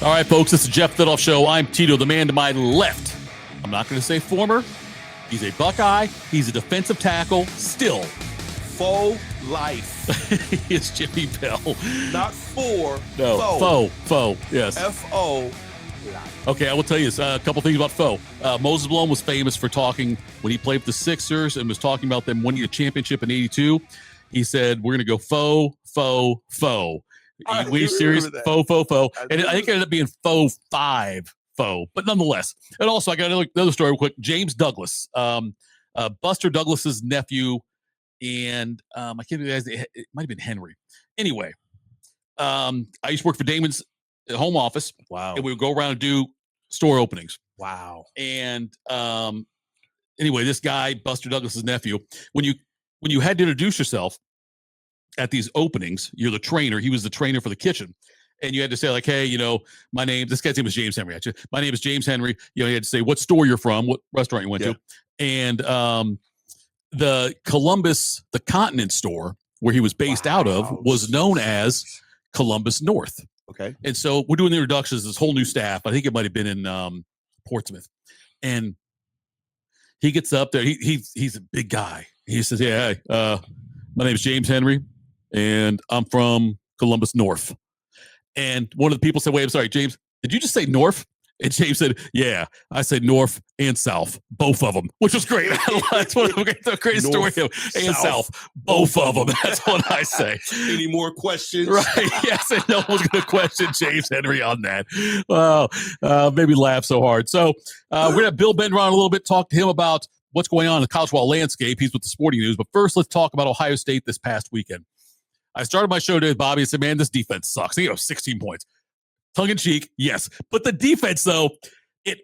All right, folks, this is Jeff Thitoff Show. I'm Tito, the man to my left. I'm not going to say former. He's a Buckeye. He's a defensive tackle. Still. Faux life. He is Jimmie Bell. Not for. No, faux. Yes. F-O. Okay, I will tell you a couple things about Foe. Moses Malone was famous for talking when he played with the Sixers and was talking about them winning a championship in '82. He said, "We're going to go faux. We serious faux. And I think it ended up being faux 5 faux, but nonetheless. And also, I got another story real quick. James Douglas, Buster Douglas's nephew, and I can't remember, it might have been Henry. Anyway, I used to work for Damon's home office. Wow. And we would go around and do store openings. Wow. And anyway, this guy, Buster Douglas's nephew, when you had to introduce yourself at these openings, you're the trainer. He was the trainer for the kitchen. And you had to say, like, hey, this guy's name is James Henry. Actually, my name is James Henry. You had to say what store you're from, what restaurant you went to. And the Columbus, the Continent store where he was based out of was known as Columbus North. Okay. And so we're doing the introductions, this whole new staff. I think it might have been in Portsmouth. And he gets up there. He's a big guy. He says, yeah, my name is James Henry, and I'm from Columbus North. And one of the people said, wait, I'm sorry, James, did you just say North? And James said, yeah, I said North and South, both of them, which was great. That's one of the greatest story. And South, both of them. That's what I say. Any more questions? Right. Yes. And no one's going to question James Henry on that. Well, maybe laugh so hard. So we're going to have Bill Bender on a little bit, talk to him about what's going on in the college football landscape. He's with the Sporting News. But first, let's talk about Ohio State this past weekend. I started my show today with Bobby and said, man, this defense sucks. 16 points. Tongue in cheek, yes. But the defense, though, it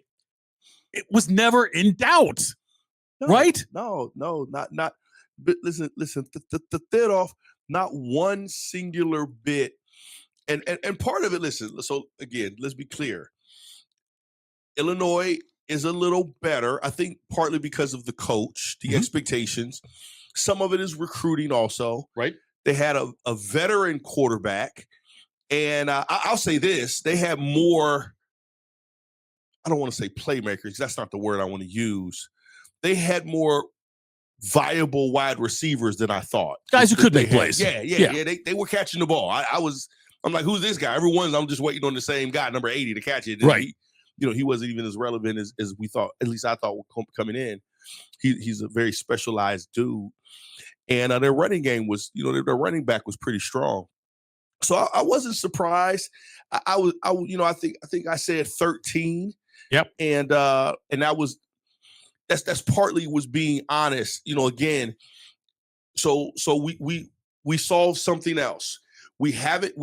was never in doubt, right? No, not. But listen. The Thitoff, not one singular bit, and part of it. Listen. So again, let's be clear. Illinois is a little better, I think, partly because of the coach, the expectations. Some of it is recruiting, also. Right. They had a veteran quarterback. And I'll say this, they had more, I don't want to say playmakers, that's not the word I want to use. They had more viable wide receivers than I thought. Guys who could make plays. Yeah. They were catching the ball. I'm like, who's this guy? I'm just waiting on the same guy, number 80, to catch it. And right. He wasn't even as relevant as we thought, at least I thought coming in. He's a very specialized dude. And their running game was, their running back was pretty strong. So I wasn't surprised. I think I said 13. Yep. And that's partly was being honest. Again. So we solved something else. We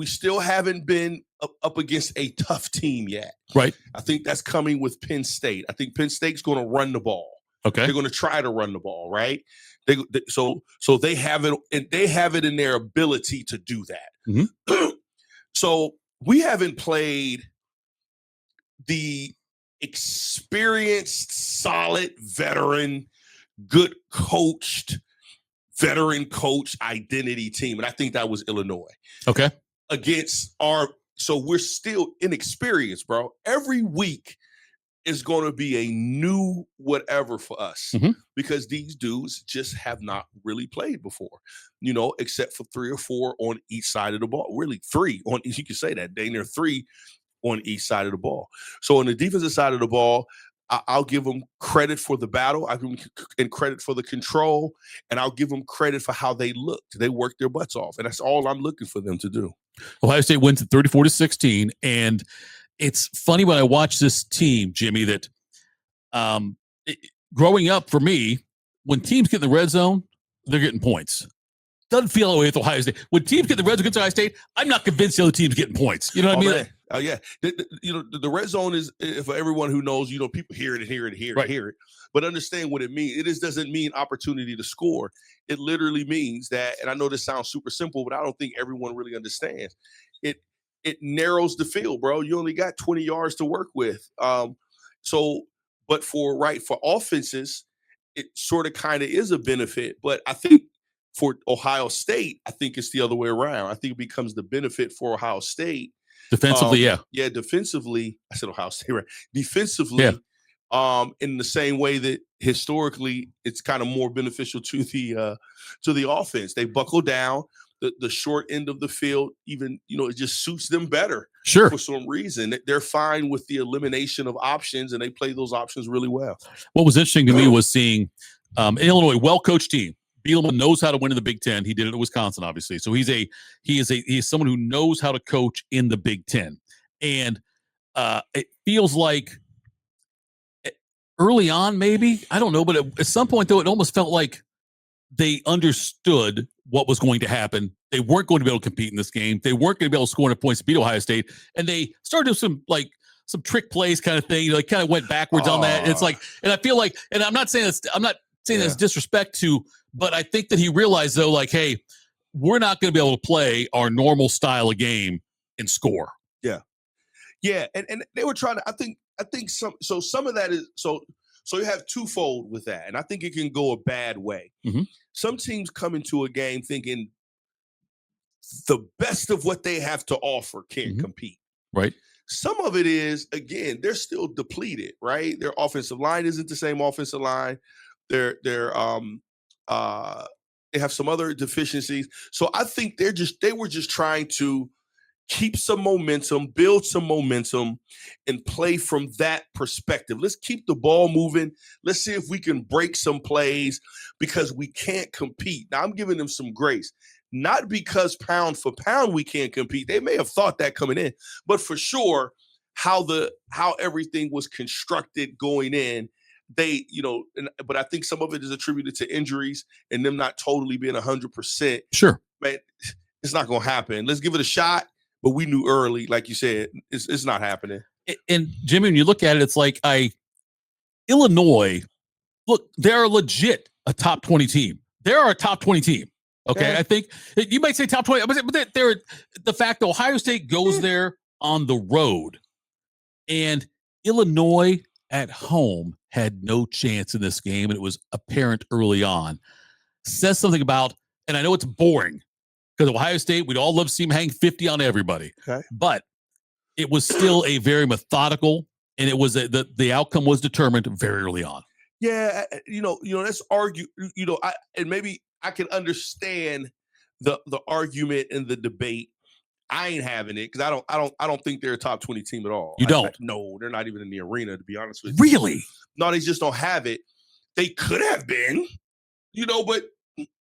still haven't been up against a tough team yet. Right. I think that's coming with Penn State. I think Penn State's going to run the ball. Okay. They're going to try to run the ball, right? So they have it, and they have it in their ability to do that. Mm-hmm. So we haven't played the experienced, solid, veteran, good coached, veteran coach identity team, and I think that was Illinois. Okay. So we're still inexperienced, bro. Every week is going to be a new whatever for us because these dudes just have not really played before, except for 3 or 4 on each side of the ball. Really 3 on, you can say that, Dane, there are 3 on each side of the ball. So on the defensive side of the ball, I'll give them credit for the battle. I give them credit for the control, and I'll give them credit for how they looked. They worked their butts off, and that's all I'm looking for them to do. Ohio State wins at 34-16, and it's funny when I watch this team, Jimmie, that growing up for me, when teams get in the red zone, they're getting points. Doesn't feel that way with Ohio State. When teams get in the red zone against Ohio State, I'm not convinced the other team's getting points. You know what I mean? Man. Oh, yeah. The red zone is, for everyone who knows, people hear it. But understand what it means. It doesn't mean opportunity to score. It literally means that, and I know this sounds super simple, but I don't think everyone really understands. It narrows the field, bro. You only got 20 yards to work with. But for offenses, it sort of kind of is a benefit. But I think for Ohio State, I think it's the other way around. I think it becomes the benefit for Ohio State Defensively, yeah. Yeah, defensively, I said Ohio State, right? Defensively, in the same way that historically it's kind of more beneficial to the offense. They buckle down. The short end of the field, even, it just suits them better. Sure. For some reason. They're fine with the elimination of options, and they play those options really well. What was interesting to me was seeing Illinois, well-coached team. Bielema knows how to win in the Big Ten. He did it at Wisconsin, obviously. So he is someone who knows how to coach in the Big Ten. And it feels like early on, maybe, I don't know, but at some point, though, it almost felt like they understood what was going to happen. They weren't going to be able to compete in this game. They weren't going to be able to score enough points to beat Ohio State. And they started some trick plays kind of thing. Kind of went backwards on that. It's like, and I feel like, and I'm not saying that's disrespect to, but I think that he realized though, hey, we're not going to be able to play our normal style of game and score. Yeah. Yeah. And they were trying to, I think some of that is, so you have twofold with that. And I think it can go a bad way. Mm-hmm. Some teams come into a game thinking the best of what they have to offer can't compete. Right. Some of it is, again, they're still depleted, right? Their offensive line isn't the same offensive line. They have some other deficiencies. So I think they were just trying to keep some momentum, build some momentum, and play from that perspective. Let's keep the ball moving. Let's see if we can break some plays because we can't compete. Now, I'm giving them some grace. Not because pound for pound we can't compete. They may have thought that coming in, but for sure, how everything was constructed going in, but I think some of it is attributed to injuries and them not totally being 100%. Sure. Man, it's not going to happen. Let's give it a shot. But we knew early, like you said, it's not happening. And Jimmie, when you look at it, it's like Illinois, look, they're legit a top 20 team. They're a top 20 team. Okay. Yeah. I think you might say top 20, but they're the fact that Ohio State goes there on the road and Illinois at home had no chance in this game. And it was apparent early on. Says something about, and I know it's boring, because Ohio State, we'd all love to see him hang 50 on everybody. Okay. But it was still a very methodical, and it was the outcome was determined very early on. Yeah, let's argue. And maybe I can understand the argument and the debate. I ain't having it because I don't think they're a top 20 team at all. You don't? No, they're not even in the arena, to be honest with you. Really? No, they just don't have it. They could have been, but.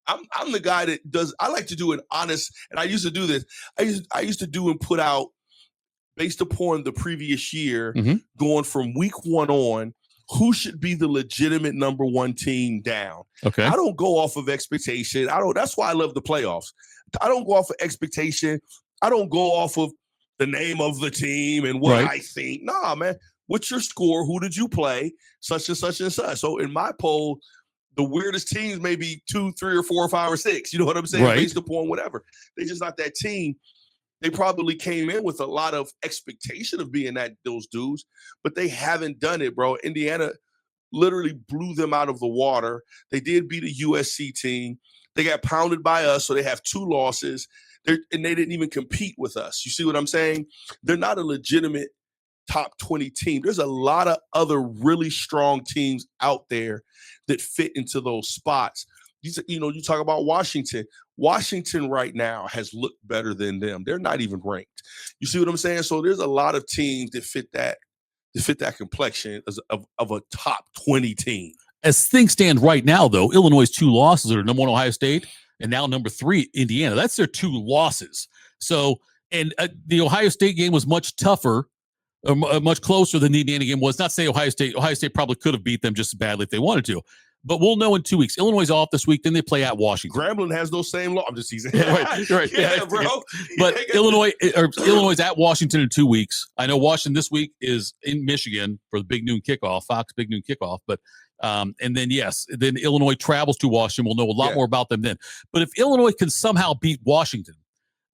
I'm the guy that does. I like to do an honest, and I used to do this. I used to do and put out based upon the previous year, going from week 1 on, who should be the legitimate number 1 team down. Okay, I don't go off of expectation. That's why I love the playoffs. I don't go off of expectation. I don't go off of the name of the team and what I think. Nah, man. What's your score? Who did you play? Such and such and such. So in my poll, the weirdest teams may be 2, 3, or 4, or 5, or 6. You know what I'm saying? Based upon whatever. They're just not that team. They probably came in with a lot of expectation of being those dudes, but they haven't done it, bro. Indiana literally blew them out of the water. They did beat a USC team. They got pounded by us, so they have 2 losses. And they didn't even compete with us. You see what I'm saying? They're not a legitimate top 20 team. There's a lot of other really strong teams out there that fit into those spots. You talk about Washington. Washington right now has looked better than them. They're not even ranked. You see what I'm saying? So there's a lot of teams that fit that complexion of a top 20 team. As things stand right now, though, Illinois' 2 losses are number 1 Ohio State and now number 3 Indiana. That's their 2 losses. So, and the Ohio State game was much tougher, much closer than the Indiana game was. Not say Ohio State probably could have beat them just as badly if they wanted to. But we'll know in 2 weeks. Illinois is off this week. Then they play at Washington. Grambling has those same laws. I'm just teasing. right. Yeah, bro. But Illinois is at Washington in 2 weeks. I know Washington this week is in Michigan for the Big Noon kickoff, Fox Big Noon kickoff. But and then then Illinois travels to Washington. We'll know a lot more about them then. But if Illinois can somehow beat Washington,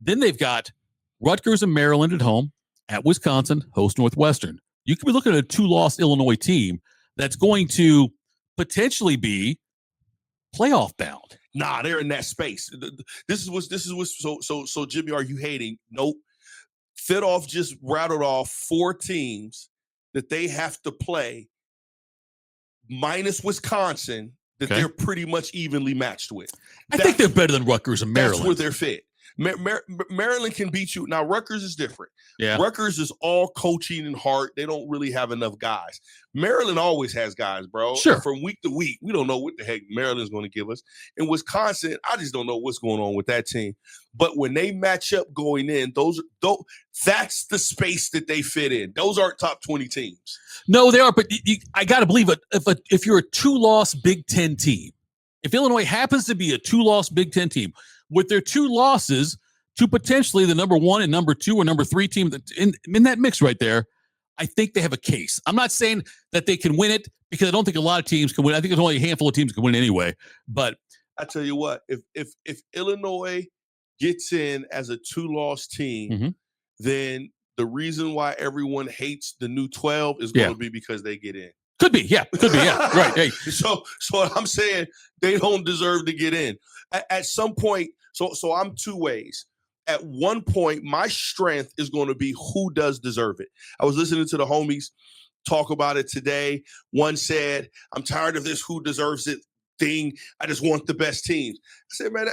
then they've got Rutgers and Maryland at home, at Wisconsin, host Northwestern. You could be looking at a 2-loss Illinois team that's going to potentially be playoff bound. Nah, they're in that space. This is what. So Jimmie, are you hating? Nope. Thitoff just rattled off 4 teams that they have to play minus Wisconsin that they're pretty much evenly matched with. I think they're better than Rutgers and Maryland. That's where they're fit. Maryland can beat you. Now, Rutgers is different. Yeah. Rutgers is all coaching and heart. They don't really have enough guys. Maryland always has guys, bro. Sure. From week to week, we don't know what the heck Maryland's going to give us. In Wisconsin, I just don't know what's going on with that team. But when they match up going in, that's the space that they fit in. Those aren't top 20 teams. No, they are. But I got to believe it. If you're a 2-loss Big Ten team, if Illinois happens to be a 2-loss Big Ten team, with their 2 losses to potentially the number 1 and number 2 or number 3 team in that mix right there, I think they have a case. I'm not saying that they can win it because I don't think a lot of teams can win. I think there's only a handful of teams that can win anyway. But I tell you what, if Illinois gets in as a 2-loss team, then the reason why everyone hates the new 12 is going to be because they get in. Could be, yeah. Right. Hey. So I'm saying they don't deserve to get in. At some point, so I'm 2 ways. At one point, my strength is going to be who does deserve it. I was listening to the homies talk about it today. One said, I'm tired of this who deserves it thing. I just want the best teams. I said, man,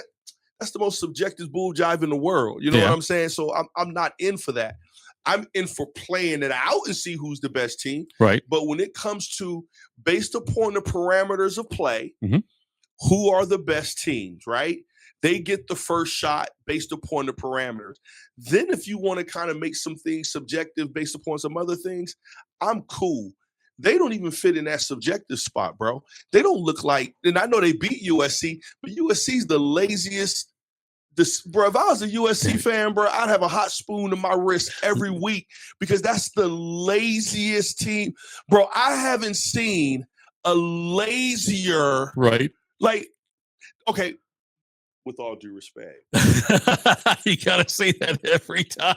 that's the most subjective bull jive in the world. You know what I'm saying? So I'm not in for that. I'm in for playing it out and see who's the best team. Right. But when it comes to based upon the parameters of play, who are the best teams, right? They get the first shot based upon the parameters. Then if you want to kind of make some things subjective based upon some other things, I'm cool. They don't even fit in that subjective spot, bro. They don't look like, and I know they beat USC, but USC's the laziest. Bro, if I was a USC fan, bro, I'd have a hot spoon in my wrist every week because that's the laziest team. Bro, I haven't seen a lazier. Right. Like, okay, with all due respect. You got to say that every time.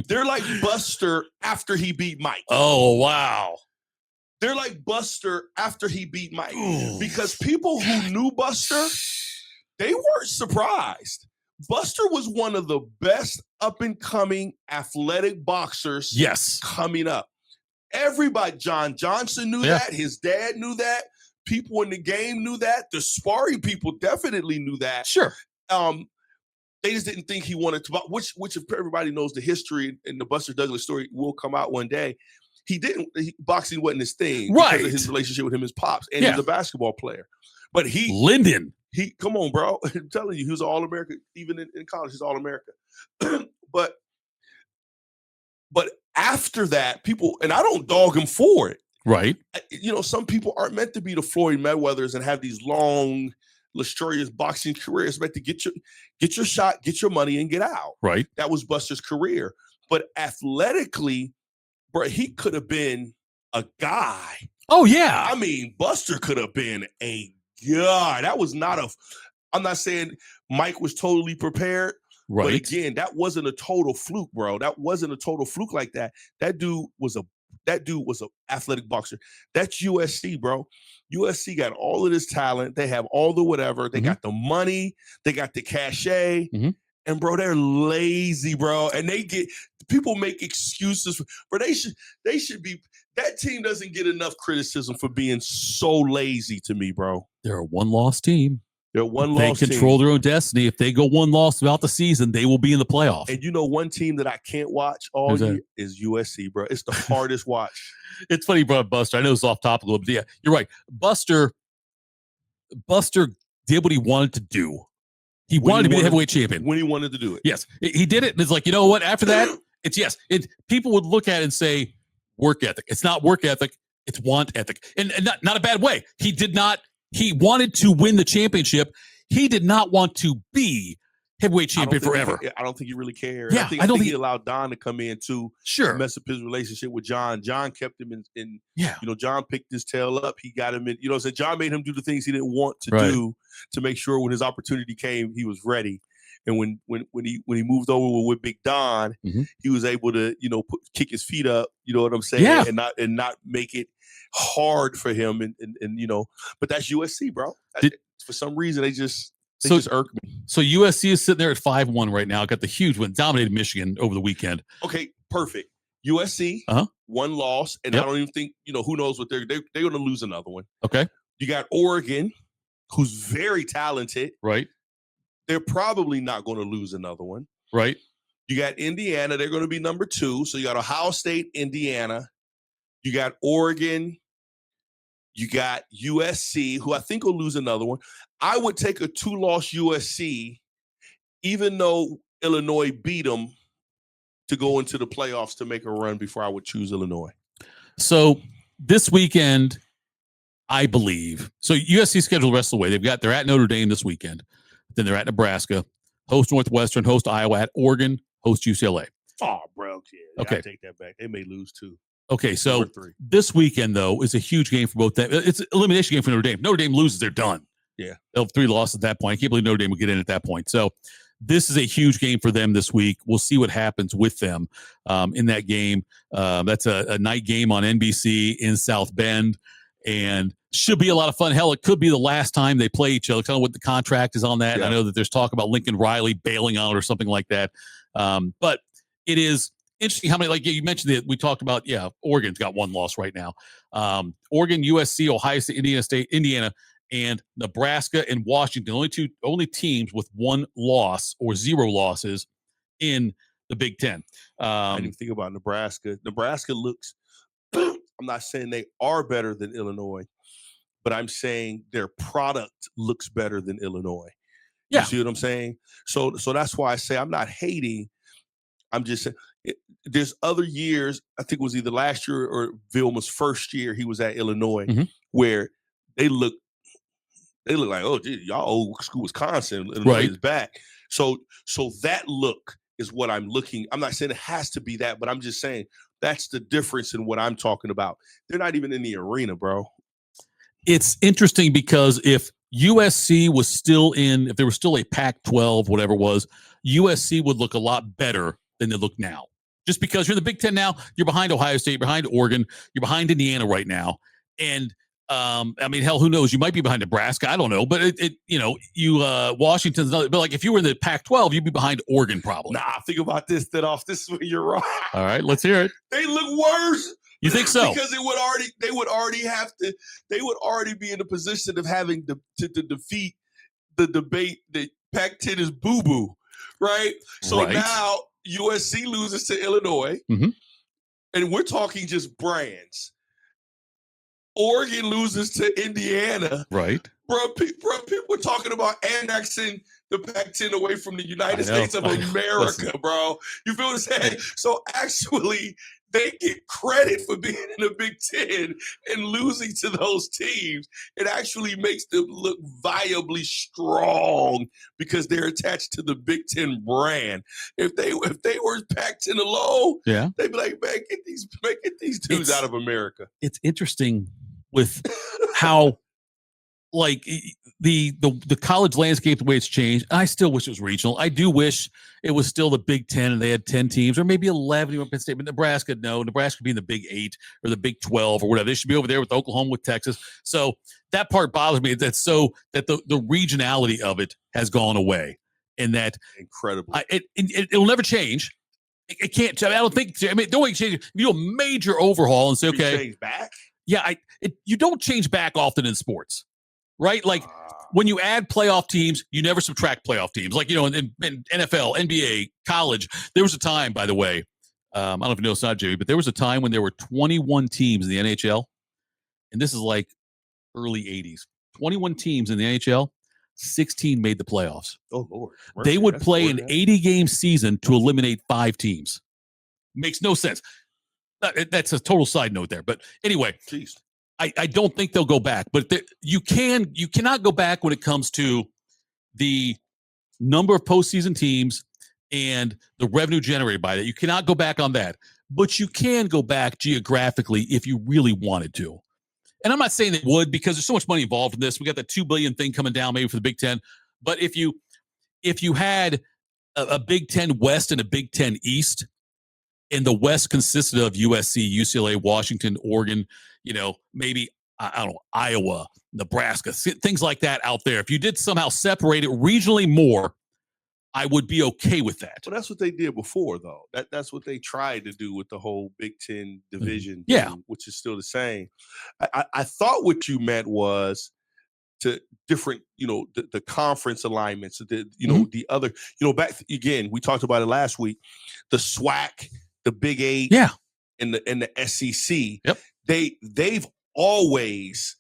They're like Buster after he beat Mike. Oh, wow. They're like Buster after he beat Mike. Because people who knew Buster, they weren't surprised. Buster was one of the best up-and-coming athletic boxers coming up. Everybody, John Johnson knew that. His dad knew that. People in the game knew that. The sparring people definitely knew that. Sure. They just didn't think he wanted to, which if everybody knows the history and the Buster Douglas story will come out one day. Boxing wasn't his thing. Right. Because of his relationship with him, his pops, and he's a basketball player. But Linden. Come on, bro. I'm telling you, he was an All-America. Even in college, he's All-America. But after that, people, and I don't dog him for it. Right. You know, some people aren't meant to be the Floyd Mayweathers and have these long, lustrous boxing careers. Meant to get your shot, get your money, and get out. Right. That was Buster's career. But athletically, bro, he could have been a guy. Oh, yeah. I mean, Buster could have been a guy. That was not I'm not saying Mike was totally prepared. Right. But again, that wasn't a total fluke, bro. That wasn't a total fluke like that. That dude was an athletic boxer. That's USC, bro. USC got all of this talent. They have all the whatever. They got the money. They got the cachet. And, bro, they're lazy, bro. And people make excuses. But they should be – that team doesn't get enough criticism for being so lazy to me, bro. They're a one-loss team. They're a one-loss team. They control their own destiny. If they go one loss throughout the season, they will be in the playoff. And you know one team that I can't watch all year is USC, bro. It's the hardest watch. It's funny you brought up Buster. I know it's off topic a little bit. Yeah, you're right. Buster did what he wanted to do. He wanted to be the heavyweight champion. When he wanted to do it. Yes. He did it. And it's like, you know what? After that, people would look at it and say, work ethic. It's not work ethic. It's want ethic. And not a bad way. He wanted to win the championship. He did not want to be heavyweight champion forever. I don't think he really cared. Yeah, I think he allowed Don to come in to mess up his relationship with John. John kept him in you know, John picked his tail up. He got him in, you know, so John made him do the things he didn't want to do to make sure when his opportunity came, he was ready. And when he moved over with Big Don, he was able to, you know, kick his feet up, you know what I'm saying? Yeah. And not make it hard for him and you know, but that's USC, bro. For some reason they just irk me. So USC is sitting there at 5-1 right now. Got the huge win, dominated Michigan over the weekend. Okay, perfect. USC, one loss, and I don't even think, who knows what they're going to lose another one. Okay. You got Oregon, who's very talented. Right. They're probably not going to lose another one. Right. You got Indiana. They're going to be number 2. So you got Ohio State, Indiana. You got Oregon. You got USC, who I think will lose another one. I would take a 2-loss USC, even though Illinois beat them, to go into the playoffs to make a run before I would choose Illinois. So this weekend, I believe. So USC scheduled the rest of the way. They're at Notre Dame this weekend. Then they're at Nebraska, host Northwestern, host Iowa, at Oregon, host UCLA. Oh, bro. Yeah, okay. I take that back. They may lose too. Okay, so this weekend, though, is a huge game for both them. It's an elimination game for Notre Dame. Notre Dame loses, they're done. Yeah. They'll have 3 losses at that point. I can't believe Notre Dame will get in at that point. So this is a huge game for them this week. We'll see what happens with them in that game. That's a night game on NBC in South Bend, and should be a lot of fun. Hell, it could be the last time they play each other. I don't know what the contract is on that. Yeah. I know that there's talk about Lincoln Riley bailing out or something like that. But it is interesting how many, like you mentioned that we talked about, Oregon's got 1 loss right now. Oregon, USC, Ohio State, Indiana, and Nebraska and Washington, only teams with 1 loss or 0 losses in the Big Ten. I didn't think about Nebraska. Nebraska looks, I'm not saying they are better than Illinois, but I'm saying their product looks better than Illinois. You see what I'm saying? So that's why I say I'm not hating. I'm just saying there's other years, I think it was either last year or Vilma's first year he was at Illinois, where they look like, oh, gee, y'all old school Wisconsin, Illinois is back. So that look is what I'm looking. I'm not saying it has to be that, but I'm just saying that's the difference in what I'm talking about. They're not even in the arena, bro. It's interesting because if USC was still if there was still a Pac-12, whatever it was, USC would look a lot better than they look now. Just because you're in the Big Ten now, you're behind Ohio State, behind Oregon, you're behind Indiana right now. And I mean, hell, who knows? You might be behind Nebraska. I don't know. But Washington's not, but like if you were in the Pac-12, you'd be behind Oregon probably. Nah, think about this, Thitoff. This is where you're wrong. All right, let's hear it. They look worse. You think so? Because they would already be in a position of having to defeat the debate that Pac-10 is boo-boo, right? So now USC loses to Illinois, and we're talking just brands. Oregon loses to Indiana. Right. Bro, people are talking about annexing the Pac-10 away from the United States of America, bro. You feel what I'm saying? So actually, they get credit for being in the Big Ten and losing to those teams. It actually makes them look viably strong because they're attached to the Big Ten brand. If they were Pac-10 alone, they'd be like, man, get these dudes out of America. It's interesting with how like the college landscape, the way it's changed. I still wish it was regional. I do wish it was still the Big Ten and they had 10 teams or maybe 11 even Penn State, but Nebraska would be in the Big 8 or the Big 12 or whatever. They should be over there with Oklahoma, with Texas. So that part bothers me. That's so that the regionality of it has gone away, and that incredible. It'll never change. It can't. I don't think. I mean, don't change. If you do a major overhaul and say, okay, change back. Yeah, you don't change back often in sports, right? Like when you add playoff teams, you never subtract playoff teams. Like, in NFL, NBA, college, there was a time, by the way, I don't know if you know it's not, Jimmie, but there was a time when there were 21 teams in the NHL, and this is like early 80s. 21 teams in the NHL, 16 made the playoffs. Oh, Lord. They would play an 80-game season to eliminate 5 teams. Makes no sense. That's a total side note there. But anyway, I don't think they'll go back. But you cannot go back when it comes to the number of postseason teams and the revenue generated by that. You cannot go back on that. But you can go back geographically if you really wanted to. And I'm not saying they would because there's so much money involved in this. We got that $2 billion thing coming down maybe for the Big Ten. But if you had a Big Ten West and a Big Ten East, and the West consisted of USC, UCLA, Washington, Oregon, maybe, I don't know, Iowa, Nebraska, things like that out there. If you did somehow separate it regionally more, I would be okay with that. Well, that's what they did before, though. That's what they tried to do with the whole Big Ten division Yeah. thing, which is still the same. I thought what you meant was to different, the conference alignments, the other, back again, we talked about it last week, the SWAC, the Big Eight, and the SEC. Yep. They've always,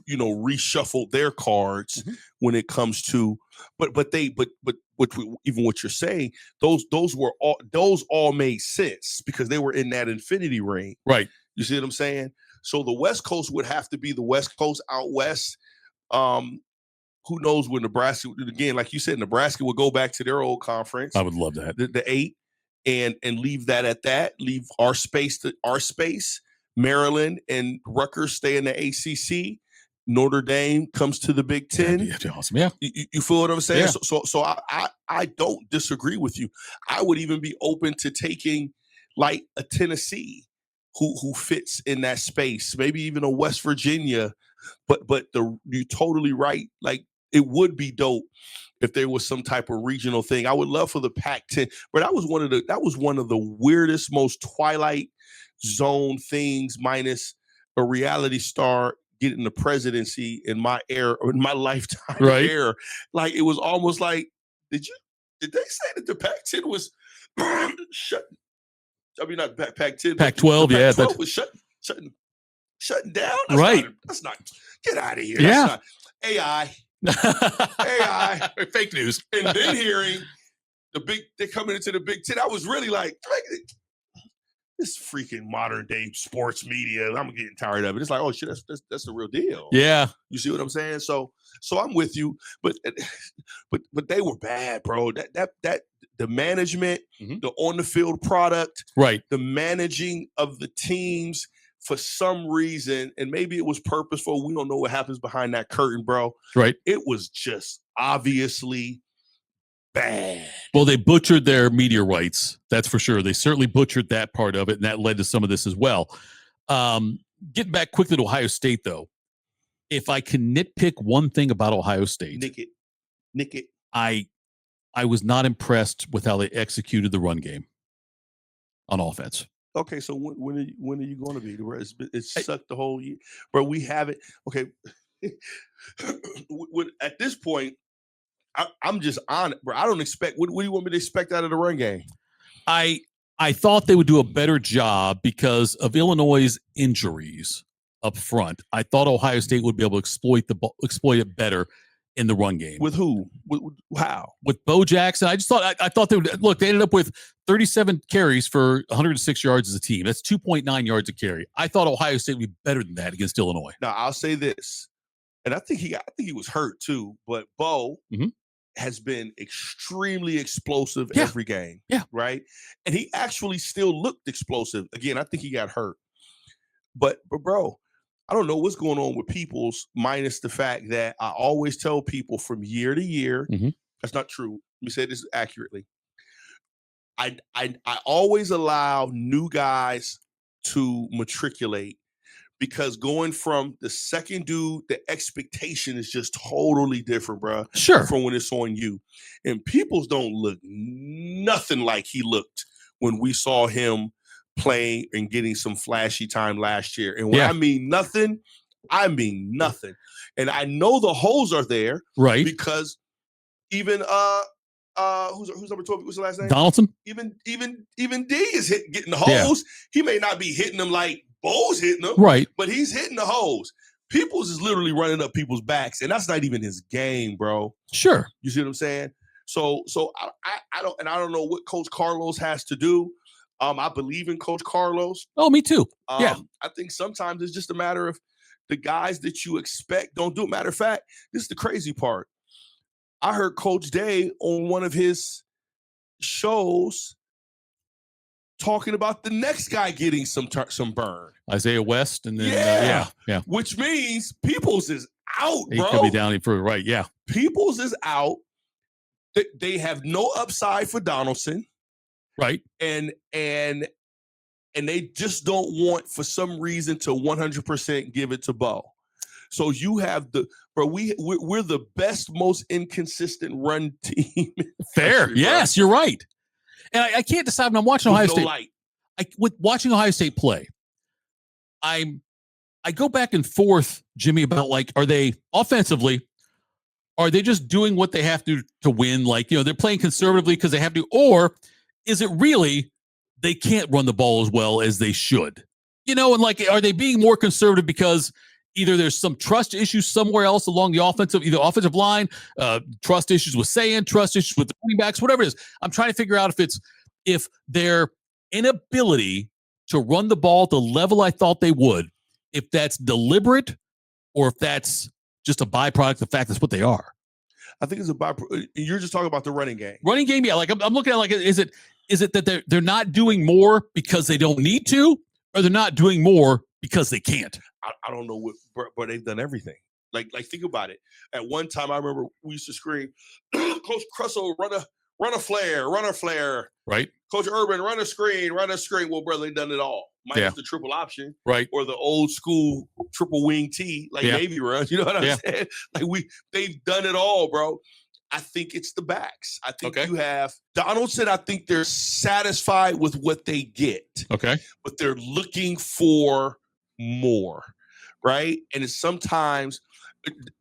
reshuffled their cards when it comes to, but even what you're saying, those all made sense because they were in that infinity ring. Right. You see what I'm saying? So the West Coast would have to be the West Coast out West. Who knows where Nebraska, again, like you said, Nebraska would go back to their old conference. I would love that. The 8 and leave that at that, leave our space to our space. Maryland and Rutgers stay in the ACC. Notre Dame comes to the Big Ten. That'd be awesome. Yeah. You feel what I'm saying? Yeah. So I don't disagree with you. I would even be open to taking like a Tennessee who fits in that space, maybe even a West Virginia. But you're totally right. Like it would be dope if there was some type of regional thing. I would love for the Pac-10, but that was one of the weirdest, most Twilight Zone things, minus a reality star getting the presidency in my lifetime. Right. Era. Like it was almost like, did they say that the Pac-10 was shut? I mean, not Pac-10. Pac-12, Pac-12 was shutting down. That's not. Get out of here. Yeah. That's not, AI, fake news. And then hearing they're coming into the Big Ten. I was really like, this freaking modern day sports media. I'm getting tired of it. It's like, oh shit, that's the real deal. Yeah. You see what I'm saying? So I'm with you, but they were bad, bro. That the management, the on the field product, right? The managing of the teams for some reason, and maybe it was purposeful. We don't know what happens behind that curtain, bro. Right? It was just obviously bad. Well, they butchered their media rights. That's for sure. They certainly butchered that part of it, and that led to some of this as well. Getting back quickly to Ohio State, though, if I can nitpick one thing about Ohio State, nick it. I was not impressed with how they executed the run game on offense. Okay, so when are you going to be? It's sucked the whole year, bro. We have it. Okay, at this point, I'm just on it, bro. I don't expect. What do you want me to expect out of the run game? I thought they would do a better job because of Illinois' injuries up front. I thought Ohio State would be able to exploit it better in the run game. With who? How? With Bo Jackson. I thought they would look. They ended up with 37 carries for 106 yards as a team. That's 2.9 yards a carry. I thought Ohio State would be better than that against Illinois. Now I'll say this, and I think he was hurt too. But Bo has been extremely explosive every game. Yeah, right. And he actually still looked explosive. Again, I think he got hurt. But bro, I don't know what's going on with Peoples, minus the fact that I always tell people from year to year, that's not true. Let me say this accurately. I always allow new guys to matriculate because going from the second dude, the expectation is just totally different, bro. Sure. From when it's on you. And Peoples don't look nothing like he looked when we saw him playing and getting some flashy time last year. And when I mean nothing, I mean nothing. And I know the holes are there, right? Because even who's number 12? What's the last name? Donaldson. Even D is getting the holes. He may not be hitting them like Bo's hitting them, right? But he's hitting the holes. Peoples is literally running up people's backs, and that's not even his game, bro. Sure. You see what I'm saying? So I don't know what Coach Carlos has to do. I believe in Coach Carlos. Oh, me too. Yeah. I think sometimes it's just a matter of the guys that you expect don't do it. Matter of fact, this is the crazy part. I heard Coach Day on one of his shows talking about the next guy getting some burn. Isaiah West, and then yeah. Which means Peoples is out, bro. He could be down further right. Yeah. Peoples is out. They have no upside for Donaldson. Right. And they just don't want, for some reason, to 100% give it to Bo. So you have we're the best, most inconsistent run team. Fair. Country, yes, bro. you're right. And I can't decide when I'm watching Ohio State. With watching Ohio State play, I go back and forth, Jimmie, about like, are they offensively, are they just doing what they have to win? Like, they're playing conservatively because they have to, or is it really they can't run the ball as well as they should? And like, are they being more conservative because either there's some trust issues somewhere else along the offensive line, trust issues with Sayan, trust issues with the running backs, whatever it is. I'm trying to figure out if their inability to run the ball at the level I thought they would, if that's deliberate or if that's just a byproduct of the fact that's what they are. I think it's a byproduct. You're just talking about the running game. Running game, yeah. Like I'm looking at like, is it that they're not doing more because they don't need to, or they're not doing more because they can't? I don't know what, but they've done everything. Like think about it. At one time, I remember we used to scream, "Coach Crusoe, run a flare." Right. Coach Urban, run a screen. Well, brother, they've done it all. Minus the triple option, right? Or the old school triple wing T, like Navy runs. You know what I'm saying? Like they've done it all, bro. I think it's the backs. I think you have Donaldson. I think they're satisfied with what they get. Okay, but they're looking for more, right? And it's sometimes.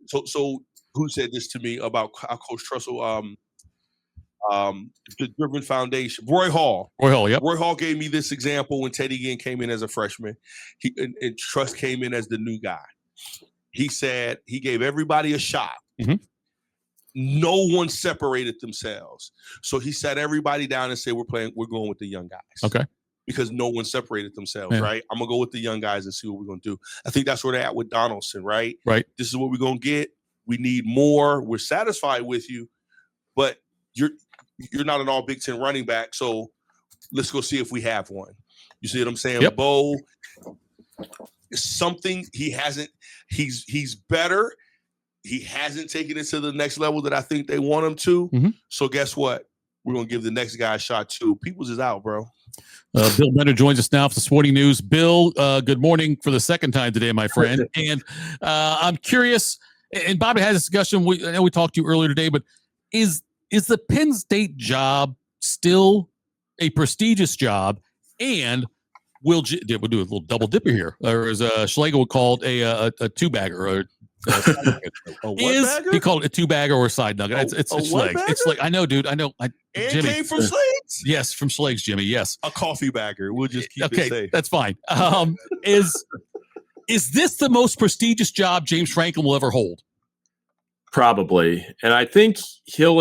So who said this to me about how Coach Trussell? The Driven Foundation, Roy Hall. Yep. Roy Hall gave me this example when Teddy Ginn came in as a freshman. And Truss came in as the new guy. He said he gave everybody a shot. Mm-hmm. No one separated themselves. So he sat everybody down and said, we're going with the young guys. Okay. Because no one separated themselves, right? I'm going to go with the young guys and see what we're going to do. I think that's where they're at with Donaldson, right? Right. This is what we're going to get. We need more. We're satisfied with you, but you're not an all Big Ten running back, so let's go see if we have one. You see what I'm saying? Yep. Bo, something he hasn't. He's better. He hasn't taken it to the next level that I think they want him to. Mm-hmm. So guess what? We're gonna give the next guy a shot too. Peoples is out, bro. Bill Bender joins us now for the Sporting News. Bill, good morning for the second time today, my friend. And I'm curious. And Bobby had a discussion. I know we talked to you earlier today, but is the Penn State job still a prestigious job? And we'll do a little double dipper here, or as Schlegel would call it, a two-bagger. Or he called it a two-bagger or a side nugget. It's Schlegs. It's like, I know, dude. I know. Jimmie came from Schlegs? Yes, from Schlegs, Jimmie. Yes. A coffee bagger. We'll just keep it safe. That's fine. Is this the most prestigious job James Franklin will ever hold? Probably. And I think he'll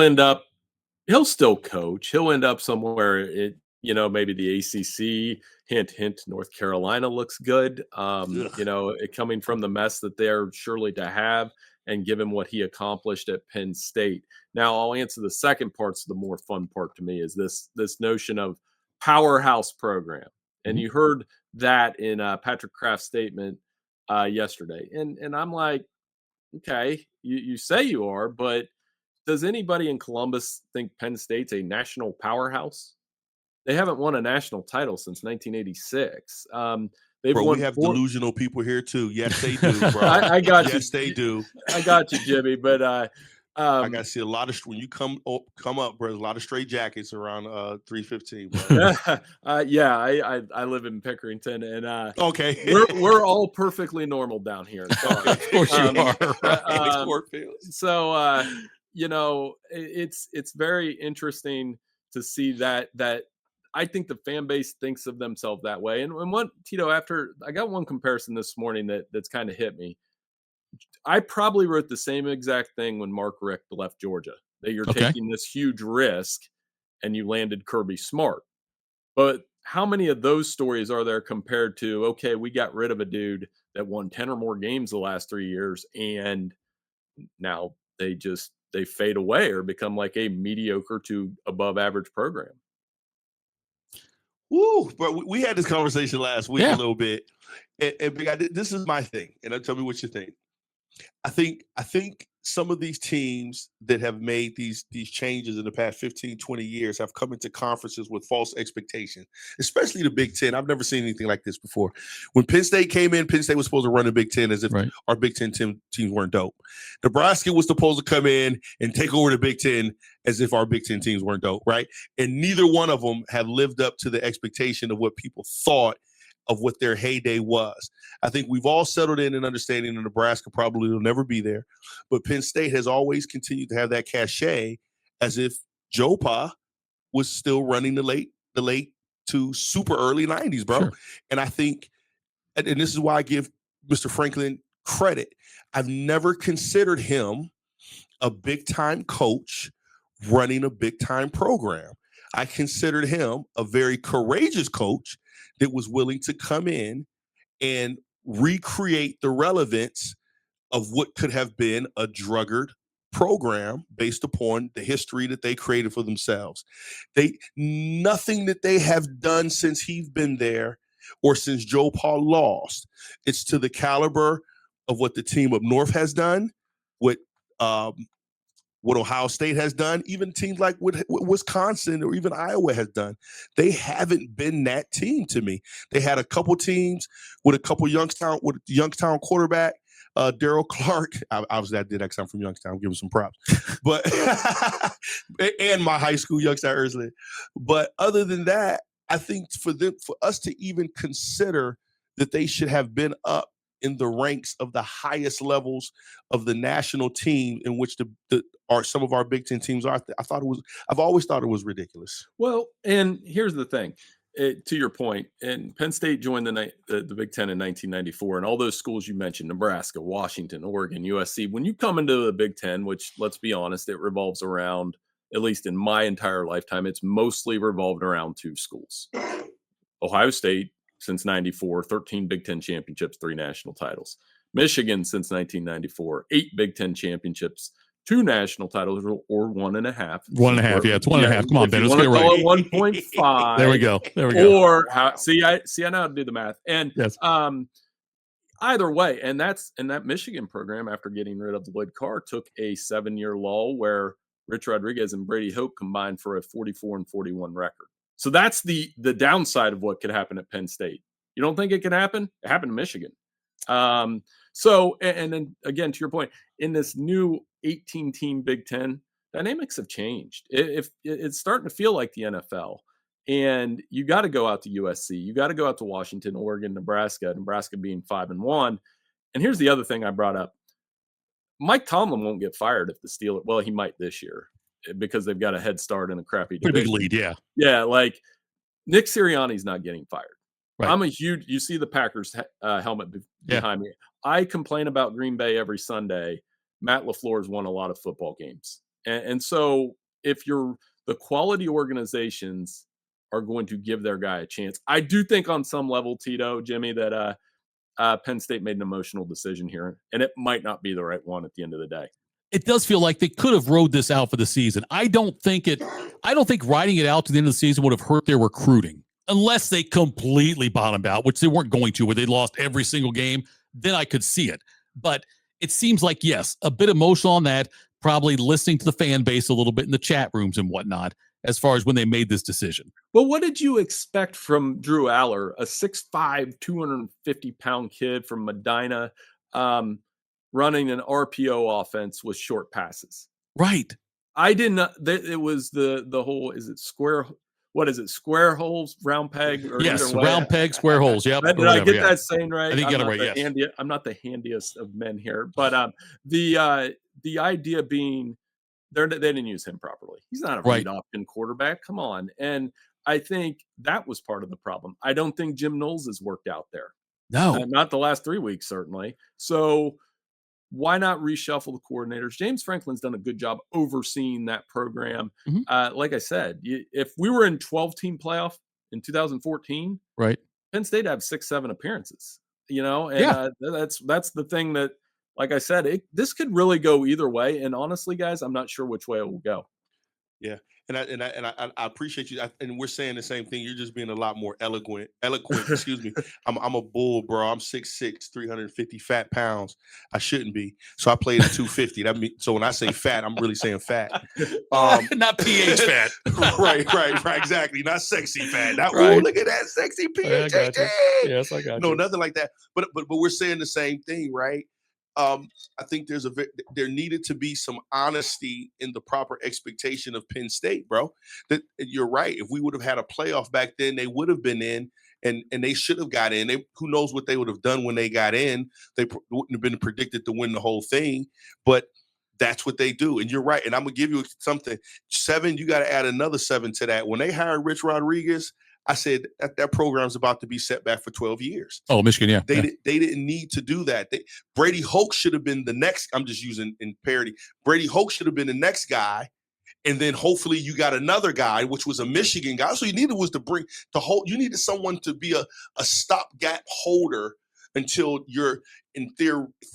still coach. He'll end up somewhere, maybe the ACC, hint, North Carolina looks good. Coming from the mess that they're surely to have, and given what he accomplished at Penn State. Now I'll answer the second part. So the more fun part to me is this notion of powerhouse program. And you heard that in Patrick Kraft's statement yesterday. And I'm like, okay, you say you are, but does anybody in Columbus think Penn State's a national powerhouse? They haven't won a national title since 1986. We have delusional people here too. Yes, they do, bro. I got you. Yes, they do. I got you, Jimmie. But I got to see a lot of when you come up, bro. A lot of straight jackets around 315. I live in Pickerington, and okay, we're all perfectly normal down here. Of course you are. So it's very interesting to see that I think the fan base thinks of themselves that way. And what, Tito, after I got one comparison this morning that's kind of hit me. I probably wrote the same exact thing when Mark Richt left Georgia, that you're taking this huge risk and you landed Kirby Smart. But how many of those stories are there compared to, okay, we got rid of a dude that won 10 or more games the last 3 years, and now they fade away or become like a mediocre to above average program? Woo! But we had this conversation last week a little bit, and Big Guy, this is my thing, and tell me what you think. I think some of these teams that have made these changes in the past 15, 20 years have come into conferences with false expectations, especially the Big Ten. I've never seen anything like this before. When Penn State came in, Penn State was supposed to run the Big Ten as if our Big Ten teams weren't dope. Nebraska was supposed to come in and take over the Big Ten as if our Big Ten teams weren't dope, right? And neither one of them have lived up to the expectation of what people thought of what their heyday was. I think we've all settled in and understanding that Nebraska probably will never be there, but Penn State has always continued to have that cachet as if Joe Pa was still running the late to super early 90s, bro. Sure. And I think, and this is why I give Mr. Franklin credit, I've never considered him a big-time coach running a big-time program. I considered him a very courageous coach that was willing to come in and recreate the relevance of what could have been a drugged program based upon the history that they created for themselves. Nothing that they have done since he's been there or since Joe Pa lost, it's to the caliber of what the team up north has done, what Ohio State has done, even teams like what Wisconsin or even Iowa has done. They haven't been that team to me. They had a couple teams with a couple Youngstown quarterback, Daryl Clark. Obviously, I did that because I'm from Youngstown. I'm giving some props. But and my high school, Youngstown Ursuline. But other than that, I think for us to even consider that they should have been up in the ranks of the highest levels of the national team in which some of our Big Ten teams are. I've always thought it was ridiculous. Well, and here's the thing, to your point, and Penn State joined the Big Ten in 1994, and all those schools you mentioned, Nebraska, Washington, Oregon, USC, when you come into the Big Ten, which let's be honest, it revolves around, at least in my entire lifetime, it's mostly revolved around two schools. Ohio State, since 94, 13 Big Ten championships, 3 national titles. Michigan, since 1994, 8 Big Ten championships, 2 national titles, or 1.5. 1.5, yeah, it's 1.5. Come on, Ben, let's get it right. 1.5. There we go. Or see, I know how to do the math. And yes. Either way, and that Michigan program, after getting rid of Lloyd Carr, took a 7-year lull where Rich Rodriguez and Brady Hoke combined for a 44-41 record. So that's the downside of what could happen at Penn State. You don't think it can happen? It happened to Michigan. So, and then again, to your point, in this new 18-team Big Ten, dynamics have changed. It's starting to feel like the NFL. And you got to go out to USC. You got to go out to Washington, Oregon, Nebraska being 5-1. And here's the other thing I brought up. Mike Tomlin won't get fired if the Steelers, well, he might this year, because they've got a head start in a crappy division. Pretty big lead, yeah. Yeah, like Nick Sirianni's not getting fired. Right. You see the Packers helmet behind me. I complain about Green Bay every Sunday. Matt LaFleur's won a lot of football games. And so if the quality organizations are going to give their guy a chance, I do think on some level, Tito, Jimmie, that Penn State made an emotional decision here, and it might not be the right one at the end of the day. It does feel like they could have rode this out for the season. I don't think riding it out to the end of the season would have hurt their recruiting unless they completely bottomed out, which they weren't going to, where they lost every single game. Then I could see it. But it seems like, yes, a bit emotional on that, probably listening to the fan base a little bit in the chat rooms and whatnot, as far as when they made this decision. Well, what did you expect from Drew Aller, a 6'5", 250-pound kid from Medina, running an RPO offense with short passes? Right. I didn't. It was the whole. Is it square? What is it? Square holes, round peg? Or yes, round peg, square holes. Yep. Did I get that saying right? I think you got it right. Yes. I'm not the handiest of men here, but the idea being, they didn't use him properly. He's not a read option quarterback. Come on, and I think that was part of the problem. I don't think Jim Knowles has worked out there. No, not the last 3 weeks, certainly. So why not reshuffle the coordinators? James Franklin's done a good job overseeing that program. Mm-hmm. Like I said, if we were in 12-team playoff in 2014, right, Penn State have 6-7 appearances. And that's the thing that, like I said, this could really go either way. And honestly, guys, I'm not sure which way it will go. Yeah. I appreciate you. And we're saying the same thing. You're just being a lot more eloquent. Excuse me. I'm a bull, bro. I'm 6'6", 350 fat pounds. I shouldn't be. So I played at 250. So when I say fat, I'm really saying fat. Not pH fat. right. Exactly. Not sexy fat. Not Right. Ooh, look at that sexy pH. Yes, I got No, you. nothing like that. But we're saying the same thing, right? I think there needed to be some honesty in the proper expectation of Penn State, bro. That you're right. If we would have had a playoff back then, they would have been in, and they should have got in. Who knows what they would have done when they got in? They wouldn't have been predicted to win the whole thing, but that's what they do. And you're right. And I'm gonna give you something. 7, you got to add another 7 to that. When they hired Rich Rodriguez, I said that program's about to be set back for 12 years. Oh, Michigan, yeah. They didn't need to do that. Brady Hoke should have been the next. I'm just using in parody. Brady Hoke should have been the next guy, and then hopefully you got another guy, which was a Michigan guy. So you needed was you needed someone to be a stopgap holder until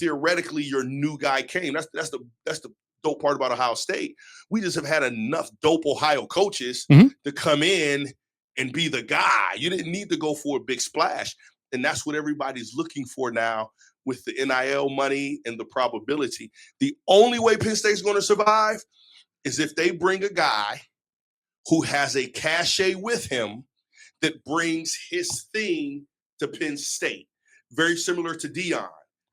theoretically your new guy came. That's the dope part about Ohio State. We just have had enough dope Ohio coaches to come in and be the guy. You didn't need to go for a big splash. And that's what everybody's looking for now with the NIL money and the probability. The only way Penn State's going to survive is if they bring a guy who has a cachet with him that brings his thing to Penn State. Very similar to Deion.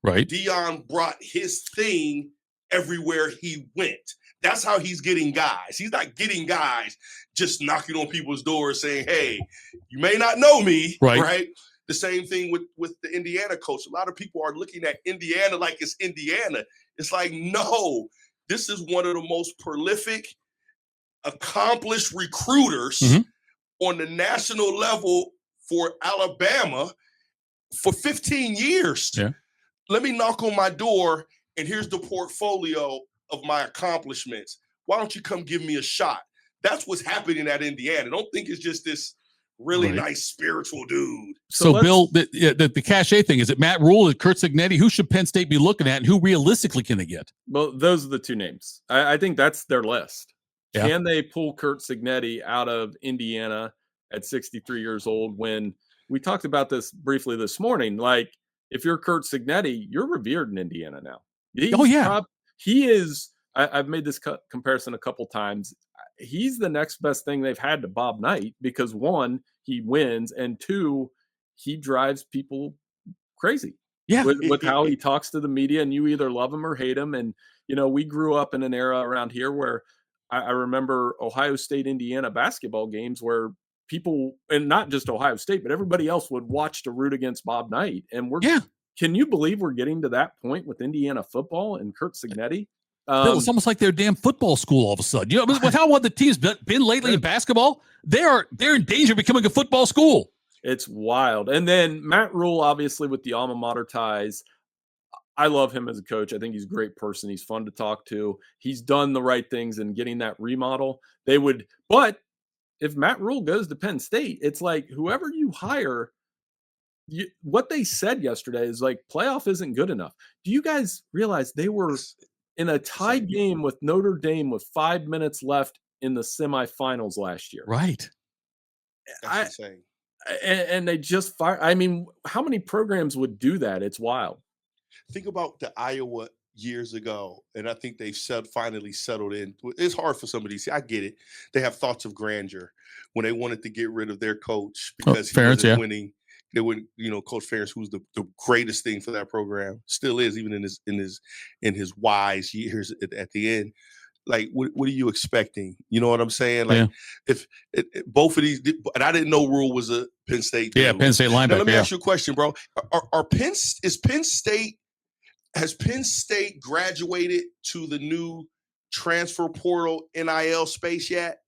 Right. Deion brought his thing everywhere he went. That's how he's getting guys. He's not getting guys just knocking on people's doors saying, hey, you may not know me, right? The same thing with the Indiana coach. A lot of people are looking at Indiana like it's Indiana. It's like, no, this is one of the most prolific, accomplished recruiters on the national level for Alabama for 15 years. Yeah. Let me knock on my door, and here's the portfolio of my accomplishments. Why don't you come give me a shot? That's what's happening at Indiana. Don't think it's just this really nice spiritual dude. So Bill, the cachet thing, is it Matt Rule, is it Kurt Signetti? Who should Penn State be looking at, and who realistically can they get? Well, those are the two names. I think that's their list. Yeah. Can they pull Kurt Signetti out of Indiana at 63 years old? When we talked about this briefly this morning, like, if you're Kurt Signetti, you're revered in Indiana now. He is. I've made this comparison a couple times. He's the next best thing they've had to Bob Knight, because 1, he wins, and 2, he drives people crazy. Yeah, with how he talks to the media, and you either love him or hate him. And we grew up in an era around here where I remember Ohio State, Indiana basketball games where people, and not just Ohio State, but everybody else would watch to root against Bob Knight. And can you believe we're getting to that point with Indiana football and Kurt Signetti? Bill, it's almost like they're a damn football school all of a sudden. With how well the team's been lately in basketball, they're in danger of becoming a football school. It's wild. And then Matt Rule, obviously, with the alma mater ties. I love him as a coach. I think he's a great person. He's fun to talk to. He's done the right things in getting that remodel. But if Matt Rule goes to Penn State, it's like whoever you hire, what they said yesterday is like, playoff isn't good enough. Do you guys realize they were in a tied game with Notre Dame with 5 minutes left in the semifinals last year? Right. That's insane. And they just fired. I mean, how many programs would do that? It's wild. Think about the Iowa years ago, and I think they've finally settled in. It's hard for some of these. I get it. They have thoughts of grandeur when they wanted to get rid of their coach because he wasn't winning. They wouldn't, Coach Ferentz, who's the greatest thing for that program, still is, even in his wise years at the end. Like, what are you expecting? You know what I'm saying? Like, if both of these, and I didn't know Rule was a Penn State. Yeah, Penn State linebacker. Now, let me ask you a question, bro. Has Penn State graduated to the new transfer portal NIL space yet?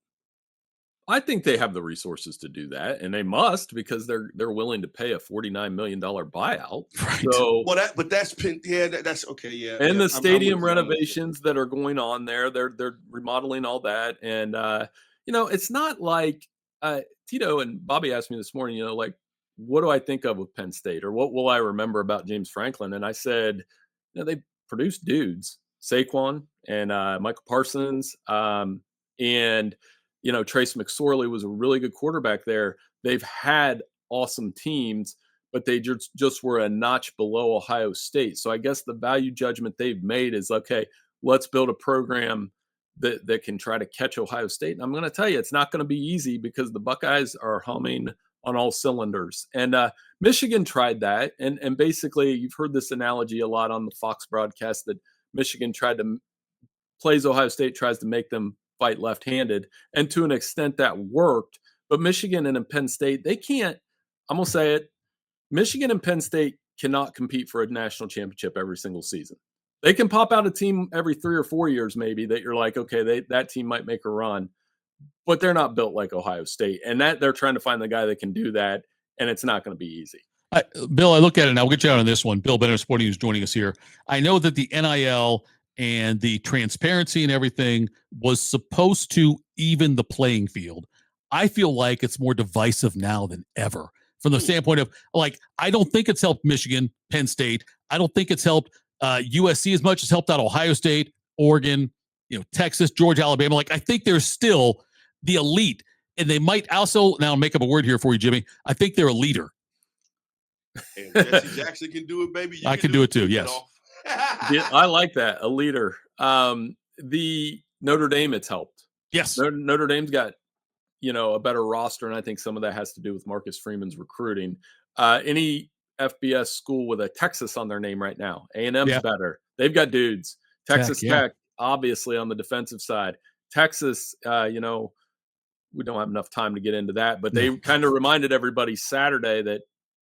I think they have the resources to do that, and they must, because they're willing to pay a $49 million buyout. Right. So, but that's Penn. Yeah, that's okay. Yeah. And the stadium renovations that are going on there, they're remodeling all that, and it's not like Tito and Bobby asked me this morning. Like, what do I think of with Penn State, or what will I remember about James Franklin? And I said, they produced dudes, Saquon and Michael Parsons, and Trace McSorley was a really good quarterback there. They've had awesome teams, but they just were a notch below Ohio State. So I guess the value judgment they've made is, okay, let's build a program that can try to catch Ohio State. And I'm going to tell you, it's not going to be easy because the Buckeyes are humming on all cylinders. And Michigan tried that. And basically, you've heard this analogy a lot on the Fox broadcast that Michigan plays Ohio State, tries to make them fight left-handed. And to an extent that worked. But Michigan and Penn State, they can't, I'm going to say it, Michigan and Penn State cannot compete for a national championship every single season. They can pop out a team every 3 or 4 years, maybe, that you're like, okay, that team might make a run, but they're not built like Ohio State. And that they're trying to find the guy that can do that, and it's not going to be easy. Bill, I look at it now. We'll get you out on this one. Bill Benner, Sporting News, joining us here. I know that the NIL and the transparency and everything was supposed to even the playing field. I feel like it's more divisive now than ever. From the standpoint of, like, I don't think it's helped Michigan, Penn State. I don't think it's helped USC as much as helped out Ohio State, Oregon, Texas, Georgia, Alabama. Like, I think there's still the elite, and they might also, now make up a word here for you, Jimmy. I think they're a leader. And Jesse Jackson can do it, baby. I can do it too. Yes. Yeah, I like that. A leader. The Notre Dame, it's helped. Yes. Notre Dame's got, a better roster, and I think some of that has to do with Marcus Freeman's recruiting. Any FBS school with a Texas on their name right now, A&M's better. They've got dudes. Texas Tech, obviously, on the defensive side. Texas, we don't have enough time to get into that, but they kind of reminded everybody Saturday that,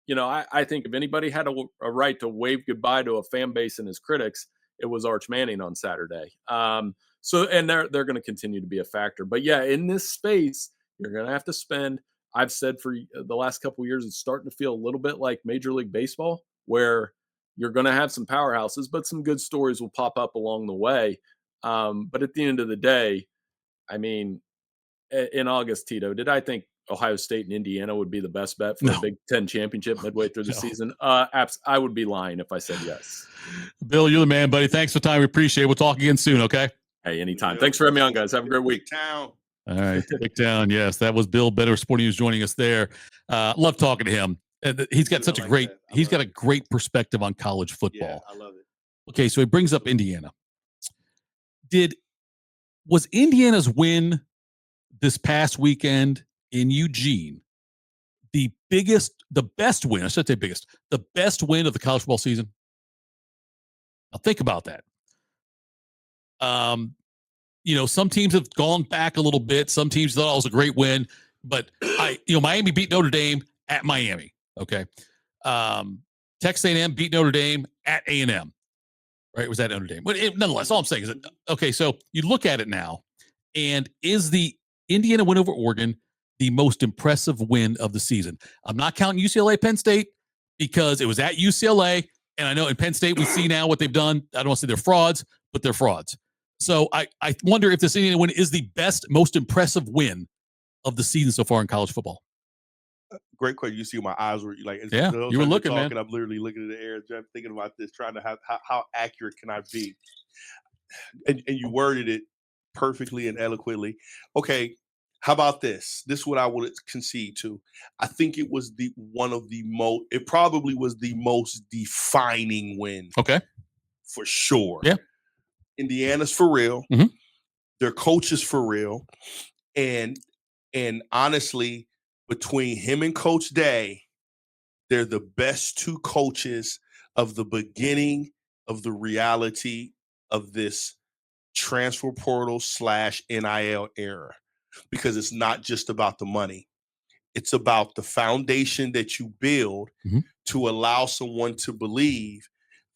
I think if anybody had a right to wave goodbye to a fan base and his critics, it was Arch Manning on Saturday. And they're going to continue to be a factor. But yeah, in this space, you're going to have to spend. I've said for the last couple of years, it's starting to feel a little bit like Major League Baseball, where you're going to have some powerhouses, but some good stories will pop up along the way. But at the end of the day, I mean, in August, Tito, did I think Ohio State and Indiana would be the best bet for a Big Ten championship midway through the season? I would be lying if I said yes. Bill, you're the man, buddy. Thanks for the time. We appreciate it. We'll talk again soon, okay? Hey, anytime. Thanks for having me on, guys. Have a great week. All right, Big Town. Yes, that was Bill Benner, Sporting News, joining us there. Love talking to him. He's got such a great. He's got a great perspective on college football. Yeah, I love it. Okay, so he brings up Indiana. Was Indiana's win this past weekend in Eugene the best win? I should say the best win of the college football season? Now think about that. Some teams have gone back a little bit. Some teams thought it was a great win, but Miami beat Notre Dame at Miami. Okay. Texas A&M beat Notre Dame at A&M. Right? Was that Notre Dame? But nonetheless, all I'm saying is that, okay, so you look at it now, and is the Indiana win over Oregon the most impressive win of the season? I'm not counting UCLA, Penn State, because it was at UCLA, and I know in Penn State we see now what they've done. I don't want to say they're frauds, but they're frauds. So I wonder if this Indiana win is the best, most impressive win of the season so far in college football. Great question. You see my eyes were like, you were looking, man. I'm literally looking in the air, thinking about this, trying to have how accurate can I be? And you worded it perfectly and eloquently. Okay, how about this? This is what I would concede to. I think it was it probably was the most defining win. Okay. For sure. Yeah. Indiana's for real. Mm-hmm. Their coach is for real. And honestly, between him and Coach Day, they're the best two coaches of the beginning of the reality of this transfer portal / NIL era, because it's not just about the money. It's about the foundation that you build to allow someone to believe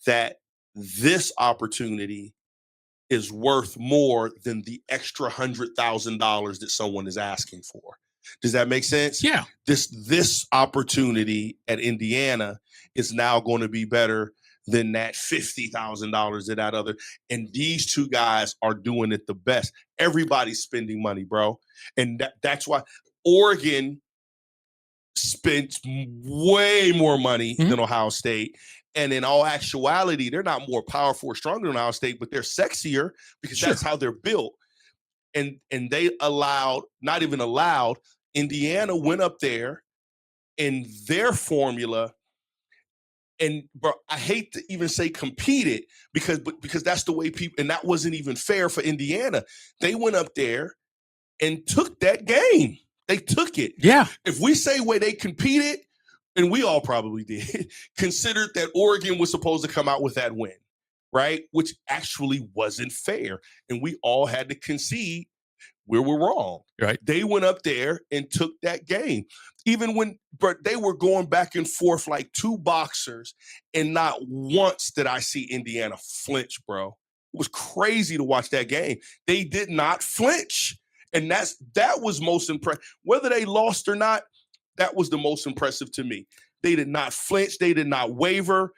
that this opportunity is worth more than the extra $100,000 that someone is asking for. Does that make sense? Yeah. This opportunity at Indiana is now going to be better than that $50,000 that other. And these two guys are doing it the best. Everybody's spending money, bro. And that's why Oregon spent way more money than Ohio State. And in all actuality, they're not more powerful or stronger than Ohio State, but they're sexier because that's how they're built. and they not even allowed, Indiana went up there in their formula. And bro, I hate to even say competed because that's the way people, and that wasn't even fair for Indiana. They went up there and took that game. They took it. Yeah. If we say where they competed, and we all probably did, considered that Oregon was supposed to come out with that win, right? Which actually wasn't fair. And we all had to concede we were wrong. Right. They went up there and took that game. Even when they were going back and forth like two boxers, and not once did I see Indiana flinch, bro. It was crazy to watch that game. They did not flinch. And that was most impressive. Whether they lost or not, that was the most impressive to me. They did not flinch. They did not waver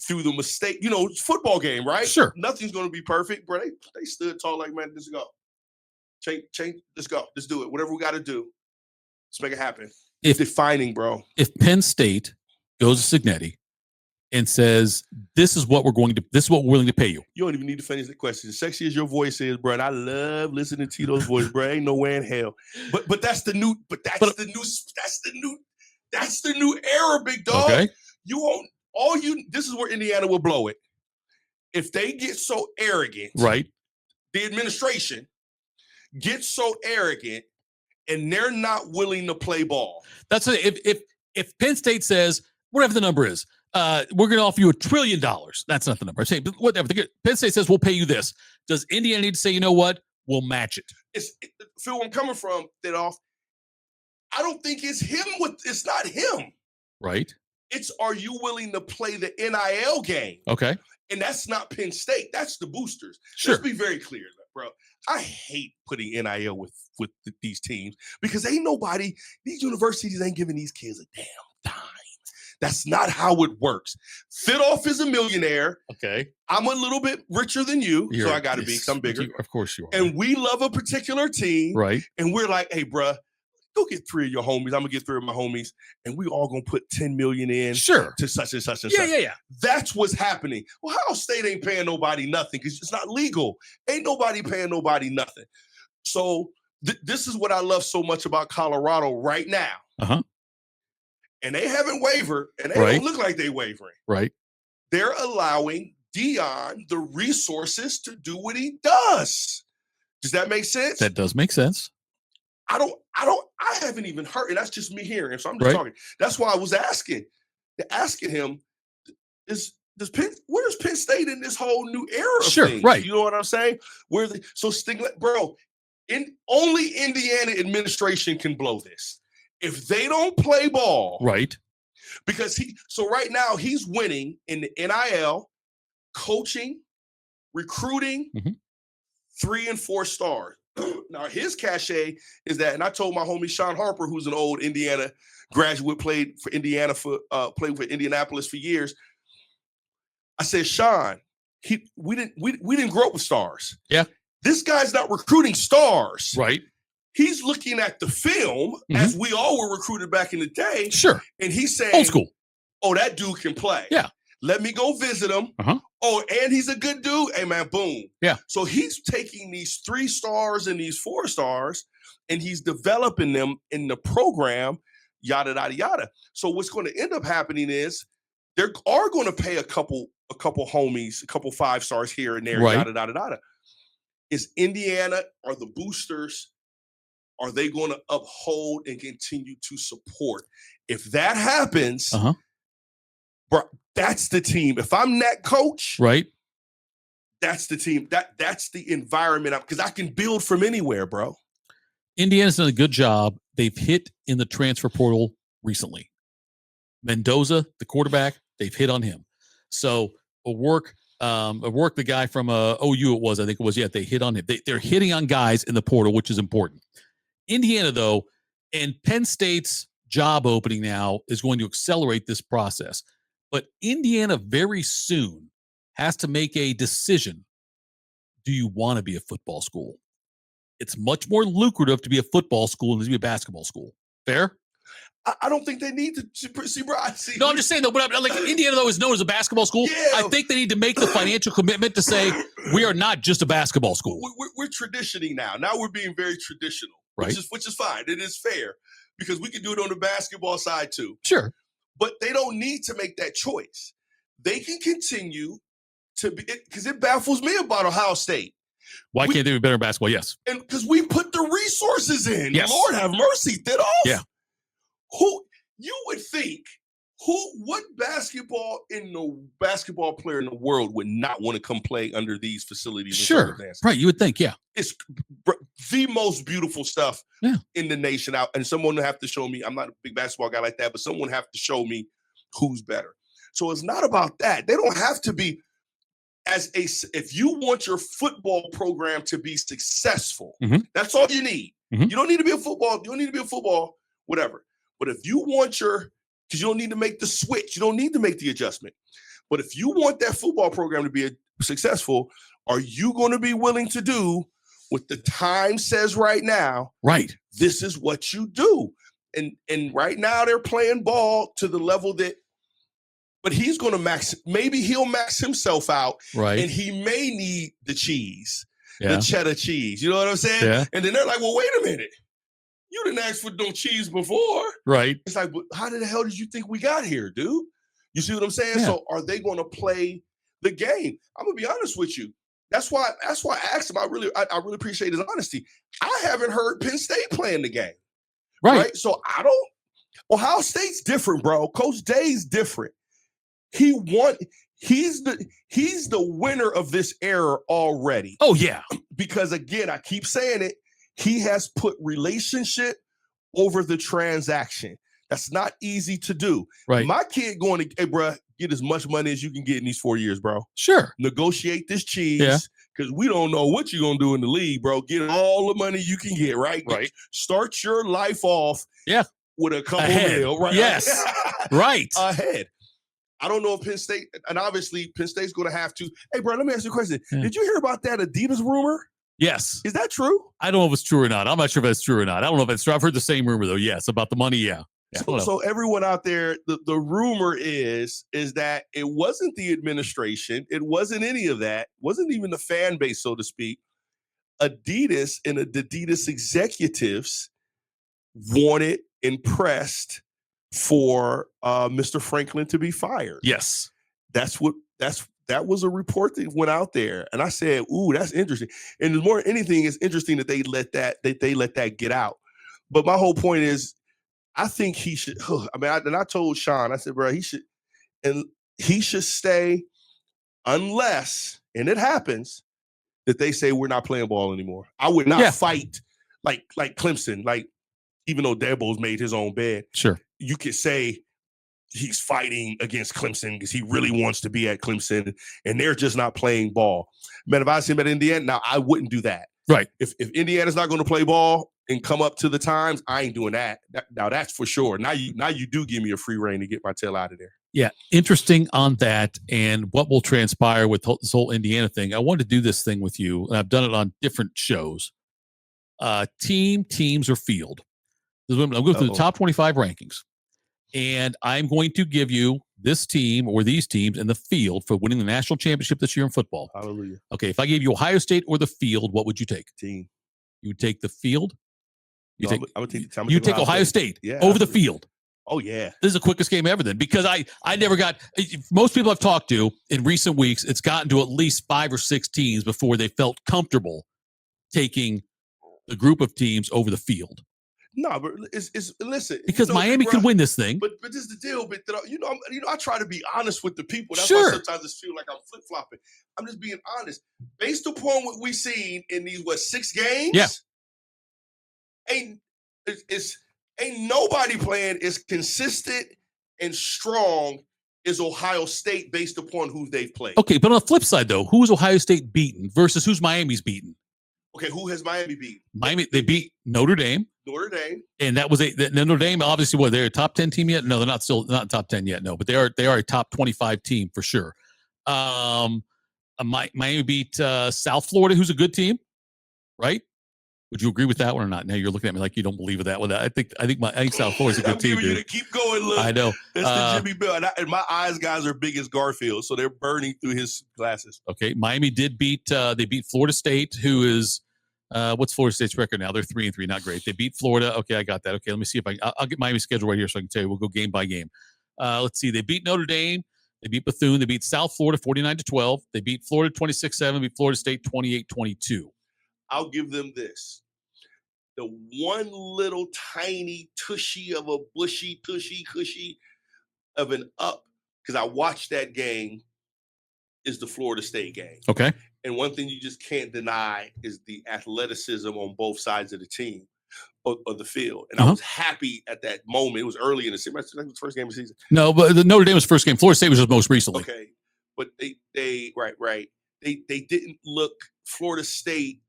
through the mistake. You know, it's a football game, right? Sure. Nothing's going to be perfect, bro. They stood tall like, man, let's go. Change, let's go. Let's do it. Whatever we got to do, let's make it happen. It's defining, bro. If Penn State goes to Signetti and says, this is what we're willing to pay you. You don't even need to finish the question. Sexy as your voice is, bro, and I love listening to Tito's voice, bro. Ain't no way in hell. But that's the new era, big dog. Okay. This is where Indiana will blow it. If they get so arrogant, right? The administration gets so arrogant and they're not willing to play ball. That's if Penn State says, whatever the number is, we're going to offer you $1 trillion. That's not the number. I'm saying, but whatever. Penn State says, we'll pay you this. Does Indiana need to say, you know what? We'll match it. Phil, where I'm coming from, Thitoff, I don't think it's him. It's not him. Right. It's, are you willing to play the NIL game? Okay. And that's not Penn State. That's the boosters. Sure. Let's be very clear, bro. I hate putting NIL with these teams because these universities ain't giving these kids a damn dime. That's not how it works. Thitoff is a millionaire. Okay. I'm a little bit richer than you, so I got to be, because I'm bigger. Of course you are. And we love a particular team. Right. And we're like, hey, bro, go get 3 of your homies. I'm going to get 3 of my homies. And we all going to put $10 million in to such and such and such. Yeah. That's what's happening. Well, Ohio State ain't paying nobody nothing because it's not legal. Ain't nobody paying nobody nothing. So this is what I love so much about Colorado right now. Uh-huh. And they haven't wavered, and they don't look like they wavering. Right. They're allowing Dion the resources to do what he does. Does that make sense? That does make sense. I haven't even heard, and that's just me hearing. So I'm just talking. That's why I was asking him, where's Penn State in this whole new era of things? Right. You know what I'm saying? Bro, only Indiana administration can blow this. If they don't play ball, right? Because right now he's winning in the NIL, coaching, recruiting, 3 and 4 stars. Now his cachet is that, and I told my homie Sean Harper, who's an old Indiana graduate, played for Indianapolis for years. I said, Sean, we didn't grow up with stars. Yeah, this guy's not recruiting stars, right? He's looking at the film as we all were recruited back in the day. Sure. And he's saying, old school. Oh, that dude can play. Yeah. Let me go visit him. Uh-huh. Oh, and he's a good dude. Hey, man, boom. Yeah. So he's taking these 3 stars and these 4 stars, and he's developing them in the program, yada, yada, yada. So what's going to end up happening is they are going to pay a couple homies, a couple 5 stars here and there, yada, yada, yada. Is Indiana, are the boosters, are they going to uphold and continue to support? If that happens, bro, that's the team. If I'm that coach, right, that's the team. That's the environment. Because I can build from anywhere, bro. Indiana's done a good job. They've hit in the transfer portal recently. Mendoza, the quarterback, they've hit on him. So the guy from OU, they hit on him. They're hitting on guys in the portal, which is important. Indiana, though, and Penn State's job opening now is going to accelerate this process. But Indiana very soon has to make a decision. Do you want to be a football school? It's much more lucrative to be a football school than to be a basketball school. Fair? I don't think they need to see, bro. No, I'm just saying though. But like Indiana though is known as a basketball school. Yeah. I think they need to make the financial commitment to say we are not just a basketball school. We're traditioning now. Now we're being very traditional, right? Which is fine. It is fair because we can do it on the basketball side too. Sure, but they don't need to make that choice. They can continue to be because it baffles me about Ohio State. Why can't they be better in basketball? Yes, and because we put the resources in. Yes. Lord have mercy, Thitoff. Yeah. Who you would think what basketball player in the world would not want to come play under these facilities? Sure, right. You would think, yeah. It's the most beautiful stuff in the nation out. And someone will have to show me. I'm not a big basketball guy like that, but someone have to show me who's better. So it's not about that. They don't have to be if you want your football program to be successful, that's all you need. You don't need to be a football, whatever. But if you want because you don't need to make the switch, you don't need to make the adjustment. But if you want that football program to be successful, are you going to be willing to do what the time says right now? Right. This is what you do. And right now they're playing ball to the level that, but he's going to maybe he'll max himself out. Right. And he may need the cheese, the cheddar cheese. You know what I'm saying? Yeah. And then they're like, well, wait a minute. You didn't ask for no cheese before. Right. It's like, how the hell did you think we got here, dude? You see what I'm saying? Yeah. So are they going to play the game? I'm going to be honest with you. That's why I asked him. I really appreciate his honesty. I haven't heard Penn State playing the game. Right? So Ohio State's different, bro. Coach Day's different. He's the winner of this era already. Oh, yeah. Because again, I keep saying it. He has put relationship over the transaction. That's not easy to do. Right. My kid going to, hey, bro, get as much money as you can get in these 4 years, bro. Sure. Negotiate this cheese because we don't know what you're going to do in the league, bro. Get all the money you can get, right? Right. Start your life off with a couple mil, right? Yes. Right. Ahead. I don't know if Penn State, and obviously Penn State's going to have to. Hey, bro, let me ask you a question. Yeah. Did you hear about that Adidas rumor? Yes. Is that true? I don't know if it's true or not. I'm not sure if it's true or not. I don't know if it's true. I've heard the same rumor, though. Yes, about the money, yeah. So everyone out there, the rumor is that it wasn't the administration. It wasn't any of that. It wasn't even the fan base, so to speak. Adidas and the Adidas executives wanted and pressed for Mr. Franklin to be fired. Yes. That was a report that went out there, and I said, "Ooh, that's interesting." And more than anything, it's interesting that they let that get out. But my whole point is, I think he should. I told Sean, I said, "Bro, he should stay unless, and it happens, that they say we're not playing ball anymore." I would not fight like Clemson, like even though Dabo's made his own bed. Sure, you could say he's fighting against Clemson because he really wants to be at Clemson and they're just not playing ball. Man, if I see him at Indiana, now I wouldn't do that. Right. If Indiana's not going to play ball and come up to the times, I ain't doing that. Now that's for sure. Now you do give me a free rein to get my tail out of there. Yeah. Interesting on that and what will transpire with this whole Indiana thing. I wanted to do this thing with you, and I've done it on different shows. Teams, or field. I'm going through the top 25 rankings. And I'm going to give you this team or these teams in the field for winning the national championship this year in football. Hallelujah. Okay, if I gave you Ohio State or the field, what would you take? Team. You would take the field? You take Ohio State over the field. Oh, yeah. This is the quickest game ever then, because I never got – most people I've talked to in recent weeks, it's gotten to at least 5 or 6 teams before they felt comfortable taking the group of teams over the field. No, but listen, because Miami could win this thing. But this is the deal. But I try to be honest with the people. That's why sometimes I just feel like I'm flip flopping. I'm just being honest, based upon what we've seen in these 6 games. Yeah, ain't nobody playing as consistent and strong as Ohio State based upon who they've played. Okay, but on the flip side though, who's Ohio State beaten versus who's Miami's beaten? Okay, who has Miami beat? Miami, they beat Notre Dame. And that was Notre Dame, obviously, they're a top 10 team yet? No, they're not top 10 yet, no, but they are a top 25 team for sure. Miami beat South Florida, who's a good team, right? Would you agree with that one or not? Now you're looking at me like you don't believe in that one. I think South Florida's a good team, giving you dude. to keep going. Look, I know. That's the Jimmie Bell. And my eyes, guys, are big as Garfield, so they're burning through his glasses. Okay, Miami did beat Florida State, who is what's Florida State's record now? They're 3-3, not great. They beat Florida. Okay, I got that. Okay, let me see if I'll get Miami's schedule right here so I can tell you. We'll go game by game. Let's see. They beat Notre Dame. They beat Bethune. They beat South Florida 49-12. They beat Florida 26-7. Beat Florida State 28-22. I'll give them this. The one little tiny tushy of a bushy, cushy of an up, because I watched that game, is the Florida State game. Okay. And one thing you just can't deny is the athleticism on both sides of the team. Of the field. And I was happy at that moment. It was early in the season. I think it was the first game of the season. No, but the Notre Dame was first game. Florida State was just most recently. Okay. But they right. They didn't look, Florida State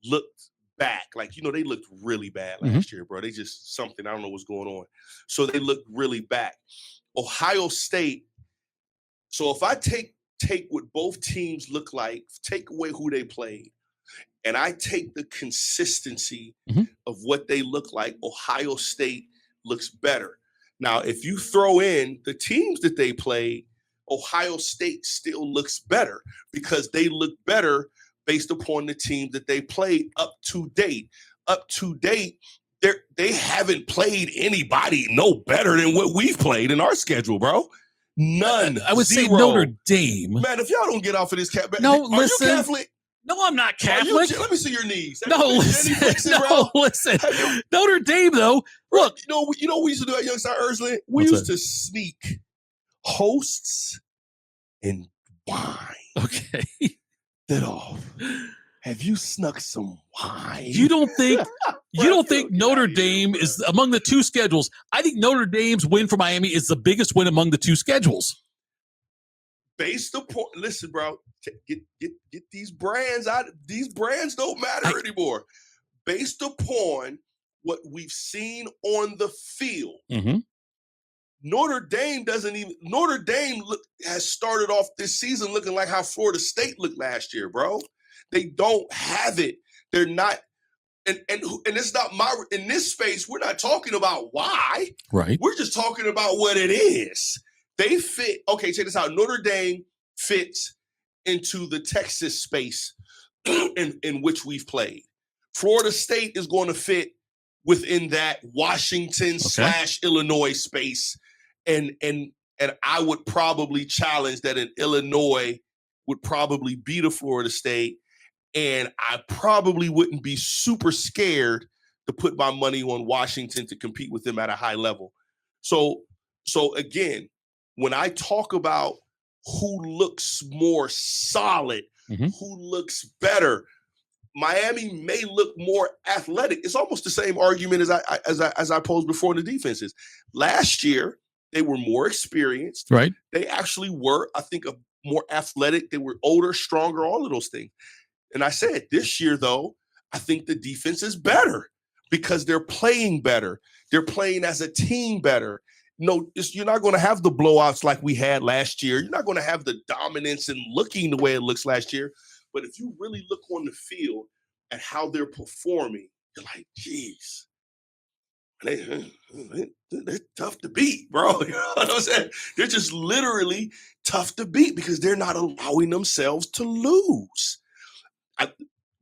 looked back. Like, they looked really bad last year, bro. They just something, I don't know what's going on. So they looked really back. Ohio State. So if I take what both teams look like, take away who they played, and I take the consistency of what they look like, Ohio State looks better. Now, if you throw in the teams that they played, Ohio State still looks better because they look better based upon the teams that they played up to date. Up to date, they haven't played anybody no better than what we've played in our schedule, bro. None. I would Zero. say Notre Dame. Man, if y'all don't get off of this cat, no, are listen. you Catholic? No, I'm not Catholic. Let me see your knees. Listen. Notre Dame, though. Look, you know what we used to do at Youngstown Ursuline? We used to sneak hosts and wine. Okay. That off. Have you snuck some wine? You don't think Notre Dame is among the two schedules? I think Notre Dame's win for Miami is the biggest win among the two schedules. Based upon, listen, bro, get these brands out. These brands don't matter anymore. Based upon what we've seen on the field, Notre Dame has started off this season looking like how Florida State looked last year, bro. They don't have it. They're not, and it's not in this space. We're not talking about why. Right. We're just talking about what it is. They fit. Okay, check this out. Notre Dame fits into the Texas space in which we've played. Florida State is going to fit within that Washington / Illinois space. And I would probably challenge that an Illinois would probably beat a Florida State. And I probably wouldn't be super scared to put my money on Washington to compete with them at a high level. So again, when I talk about who looks more solid, who looks better, Miami may look more athletic. It's almost the same argument as I posed before in the defenses. Last year, they were more experienced. Right. They actually were, I think, more athletic. They were older, stronger, all of those things. And I said, this year, though, I think the defense is better because they're playing better. They're playing as a team better. No, you're not going to have the blowouts like we had last year. You're not going to have the dominance and looking the way it looks last year. But if you really look on the field at how they're performing, you're like, geez, they're tough to beat, bro. You know what I'm saying? They're just literally tough to beat because they're not allowing themselves to lose.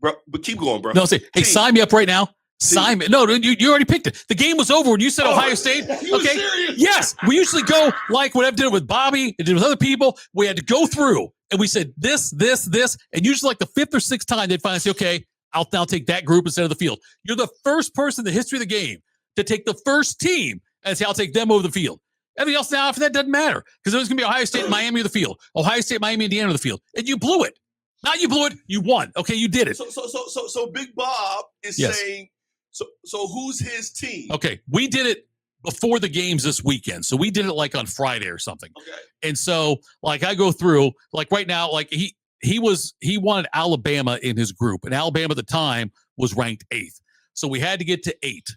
Bro, but keep going, bro. No, say, hey, sign me up right now. Sign me. No, you already picked it. The game was over when you said Ohio State. Okay. Serious? Yes. We usually go like what I've did with Bobby and did with other people. We had to go through and we said this. And usually like the fifth or sixth time they'd finally say, okay, I'll now take that group instead of the field. You're the first person in the history of the game to take the first team and say, I'll take them over the field. Everything else now after that doesn't matter because it was going to be Ohio State, Miami, or the field. Ohio State, Miami, Indiana, or the field. And you blew it. Not you blew it. You won. Okay, you did it. So Big Bob is saying, so who's his team? Okay, we did it before the games this weekend. So we did it like on Friday or something. Okay. And so like I go through, like right now, like he wanted Alabama in his group. And Alabama at the time was ranked 8th. So we had to get to 8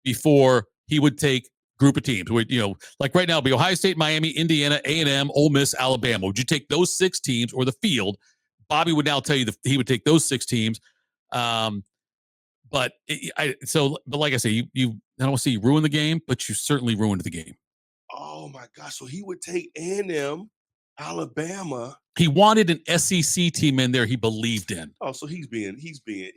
before he would take group of teams. Like right now it'd be Ohio State, Miami, Indiana, A&M, Ole Miss, Alabama. Would you take those 6 teams or the field? Bobby would now tell you that he would take those 6 teams. But but like I say, you I don't want to say you ruined the game, but you certainly ruined the game. Oh my gosh! So he would take A&M, Alabama. He wanted an SEC team in there he believed in. Oh, so he's being being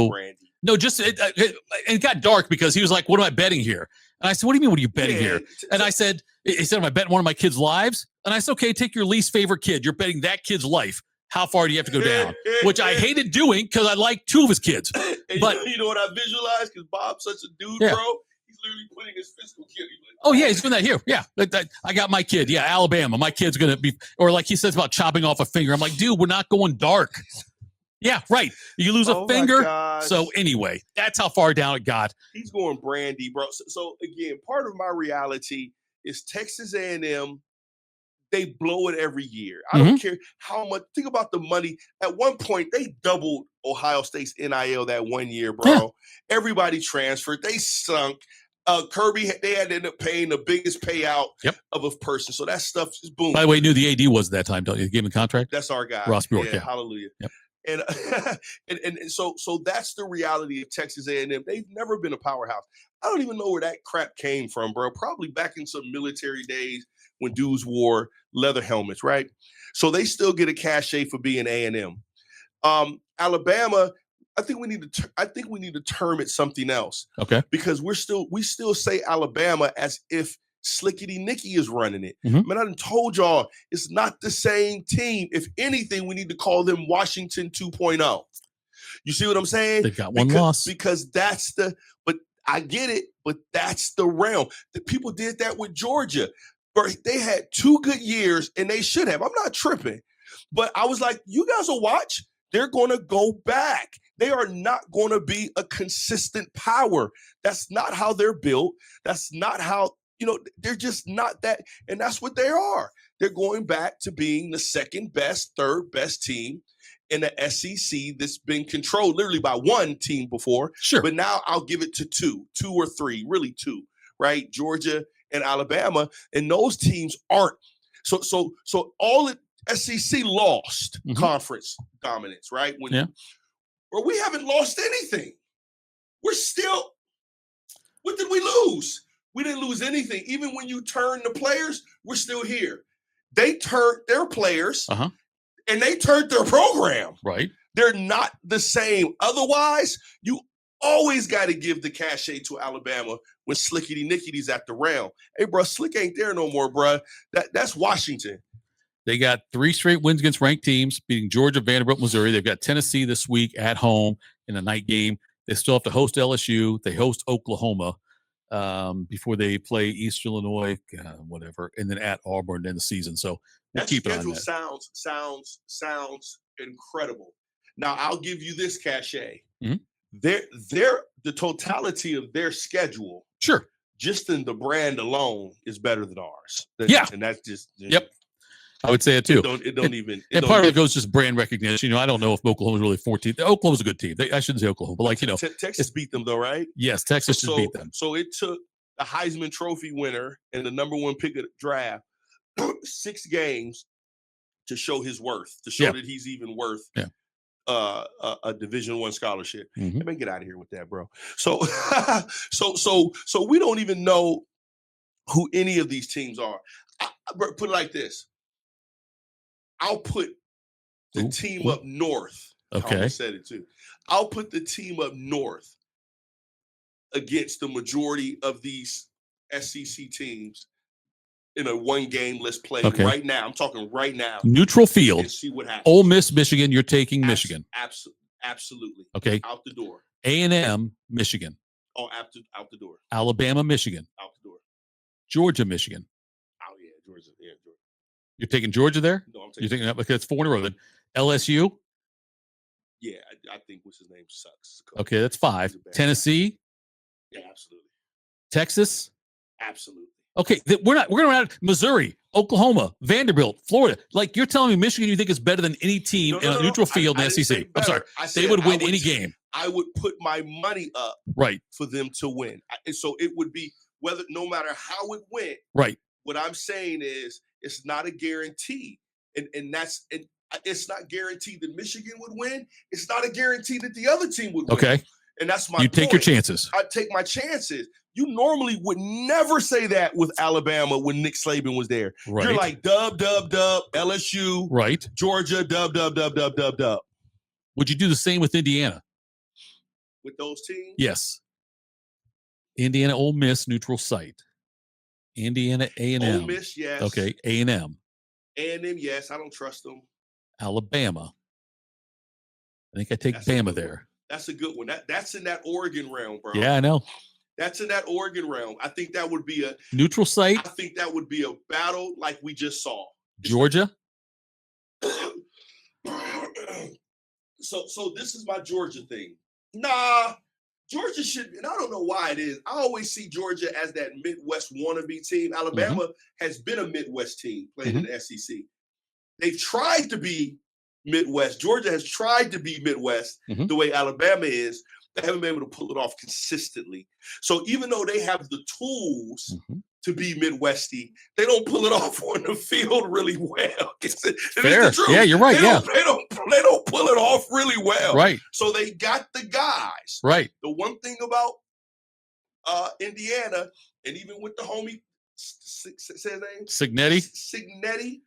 brandy. No, just it got dark because he was like, "What am I betting here?" And I said, "What do you mean? What are you betting here?" And I said, "He said, am I betting one of my kids' lives?" And I said, "Okay, take your least favorite kid. You're betting that kid's life. How far do you have to go down?" Which I hated doing because I like two of his kids. But you know what I visualized? Because Bob's such a dude, bro. He's literally putting his physical kid. Oh, yeah, he's doing that here. Yeah, I got my kid. Yeah, Alabama. My kid's going to be, or like he says about chopping off a finger. I'm like, dude, we're not going dark. Yeah, right. You lose a finger. So anyway, that's how far down it got. He's going brandy, bro. So again, part of my reality is Texas A&M. They blow it every year. I don't care how much. Think about the money. At one point, they doubled Ohio State's NIL that 1 year, bro. Yeah. Everybody transferred. They sunk. Kirby, they had to end up paying the biggest payout of a person. So that stuff is boom. By the way, you knew the AD was that time, don't you? Gave him a contract? That's our guy. Ross Bjork, yeah. Hallelujah. Yep. And so that's the reality of Texas A&M. They've never been a powerhouse. I don't even know where that crap came from, bro. Probably back in some military days when dudes wore leather helmets, right? So they still get a cachet for being A&M. Alabama, I think we need to term it something else. Okay. Because we still say Alabama as if Slickety Nicky is running it. I mean, I done told y'all it's not the same team. If anything, we need to call them Washington 2.0. You see what I'm saying? They got one loss. Because but I get it, but that's the realm. The people did that with Georgia. They had 2 good years, and they should have. I'm not tripping. But I was like, you guys will watch. They're going to go back. They are not going to be a consistent power. That's not how they're built. That's not how, they're just not that. And that's what they are. They're going back to being the second best, third best team in the SEC that's been controlled literally by one team before. Sure. But now I'll give it to two or three, really two, right? Georgia and Alabama, and those teams aren't. So all the SEC lost conference dominance, right? Or we haven't lost anything. We're still, what did we lose? We didn't lose anything. Even when you turn the players, we're still here. They turned their players and they turned their program. Right. They're not the same. Otherwise, you always got to give the cachet to Alabama when Slickety Nickety's at the realm. Hey, bro, Slick ain't there no more, bro. That's Washington. They got 3 straight wins against ranked teams, beating Georgia, Vanderbilt, Missouri. They've got Tennessee this week at home in a night game. They still have to host LSU. They host Oklahoma before they play East Illinois, whatever, and then at Auburn in the season. So we'll keep it on that. Sounds incredible. Now I'll give you this cachet. The totality of their schedule, sure, just in the brand alone, is better than ours. And that's just yep. I would say it too. And part of it goes just brand recognition. I don't know if Oklahoma's really 14th. Oklahoma's a good team. I shouldn't say Oklahoma, but Texas beat them though, right? Yes, Texas just beat them. So it took the Heisman Trophy winner and the number 1 pick of the draft 6 games to show his worth, to show that he's even worth a Division I scholarship. Let me get out of here with that, bro. So we don't even know who any of these teams are. Put it like this. I'll put the team up north. Okay. I said it too. I'll put the team up north against the majority of these SEC teams in a 1-game let's play right now. I'm talking right now. Neutral field. And see what happens. Ole Miss, Michigan. You're taking Michigan. Absolutely. Okay. Out the door. A&M, Michigan. Oh, out the door. Alabama, Michigan. Out the door. Georgia, Michigan. Oh yeah, Georgia. Yeah, Georgia. You're taking Georgia there? No, I'm taking. You're taking that because it's 4 in a row. Then LSU. Yeah, I think what's his name sucks. Okay, that's 5. Tennessee. Yeah, absolutely. Texas. Absolutely. Okay, we're going around Missouri, Oklahoma, Vanderbilt, Florida. Like you're telling me Michigan you think is better than any team in a neutral field in the SEC. I'm sorry. They would win any game. I would put my money up for them to win. So it would be no matter how it went. Right. What I'm saying is it's not a guarantee. And it's not guaranteed that Michigan would win. It's not a guarantee that the other team would win. Okay. And that's my You point. take your chances. I take my chances. You normally would never say that with Alabama when Nick Saban was there. Right. You're like dub, LSU, Right. Georgia, dub. Would you do the same with Indiana? With those teams? Yes. Indiana, Ole Miss, neutral site. Indiana, A&M. Ole Miss, yes. Okay, A&M. A&M, yes. I don't trust them. Alabama. I think I take Bama there. That's a good one. That's in that Oregon realm, bro. Yeah, I know. That's in that Oregon realm. I think that would be a neutral site. I think that would be a battle like we just saw. Georgia. So this is my Georgia thing. Nah, Georgia should, and I don't know why it is. I always see Georgia as that Midwest wannabe team. Alabama has been a Midwest team playing in the SEC. They've tried to be Midwest. Georgia has tried to be Midwest the way Alabama is. They haven't been able to pull it off consistently. So even though they have the tools to be Midwesty, they don't pull it off on the field really well. Fair. Yeah, you're right. They don't pull it off really well. Right. So they got the guys. Right. The one thing about Indiana, and even with the homie, say his name? Signetti.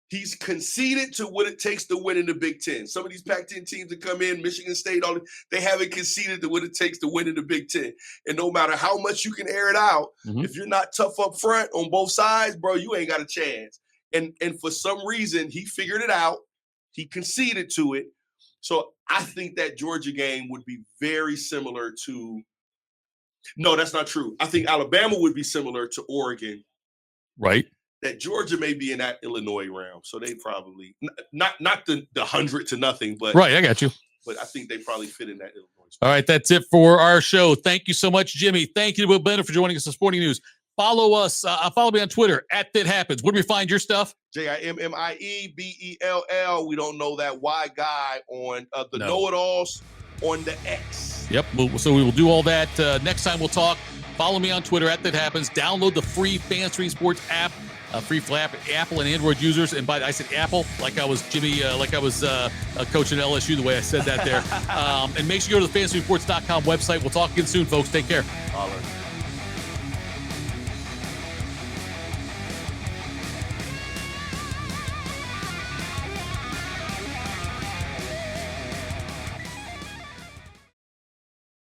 He's conceded to what it takes to win in the Big Ten. Some of these Pac-10 teams that come in, Michigan State, they haven't conceded to what it takes to win in the Big Ten. And no matter how much you can air it out, if you're not tough up front on both sides, bro, you ain't got a chance. And for some reason, he figured it out. He conceded to it. So I think that Georgia game would be very similar to – no, that's not true. I think Alabama would be similar to Oregon. Right. That Georgia may be in that Illinois realm, so they probably not the 100-0, but right. I got you. But I think they probably fit in that Illinois space. All right, that's it for our show. Thank you so much, Jimmie. Thank you to Will Bennett for joining us on Sporting News. Follow us. Follow me on Twitter @ThatHappens. Where do we find your stuff? JIMMIEBELL. We don't know that Y guy on the know-it-alls on the X. Yep. So we will do all that next time. We'll talk. Follow me on Twitter @ThatHappens. Download the free Fanstream Sports app. Free for Apple and Android users. And I said Apple, like I was Jimmie, like I was coaching at LSU, the way I said that there. And make sure you go to the fanstreamsports.com website. We'll talk again soon, folks. Take care. Holler.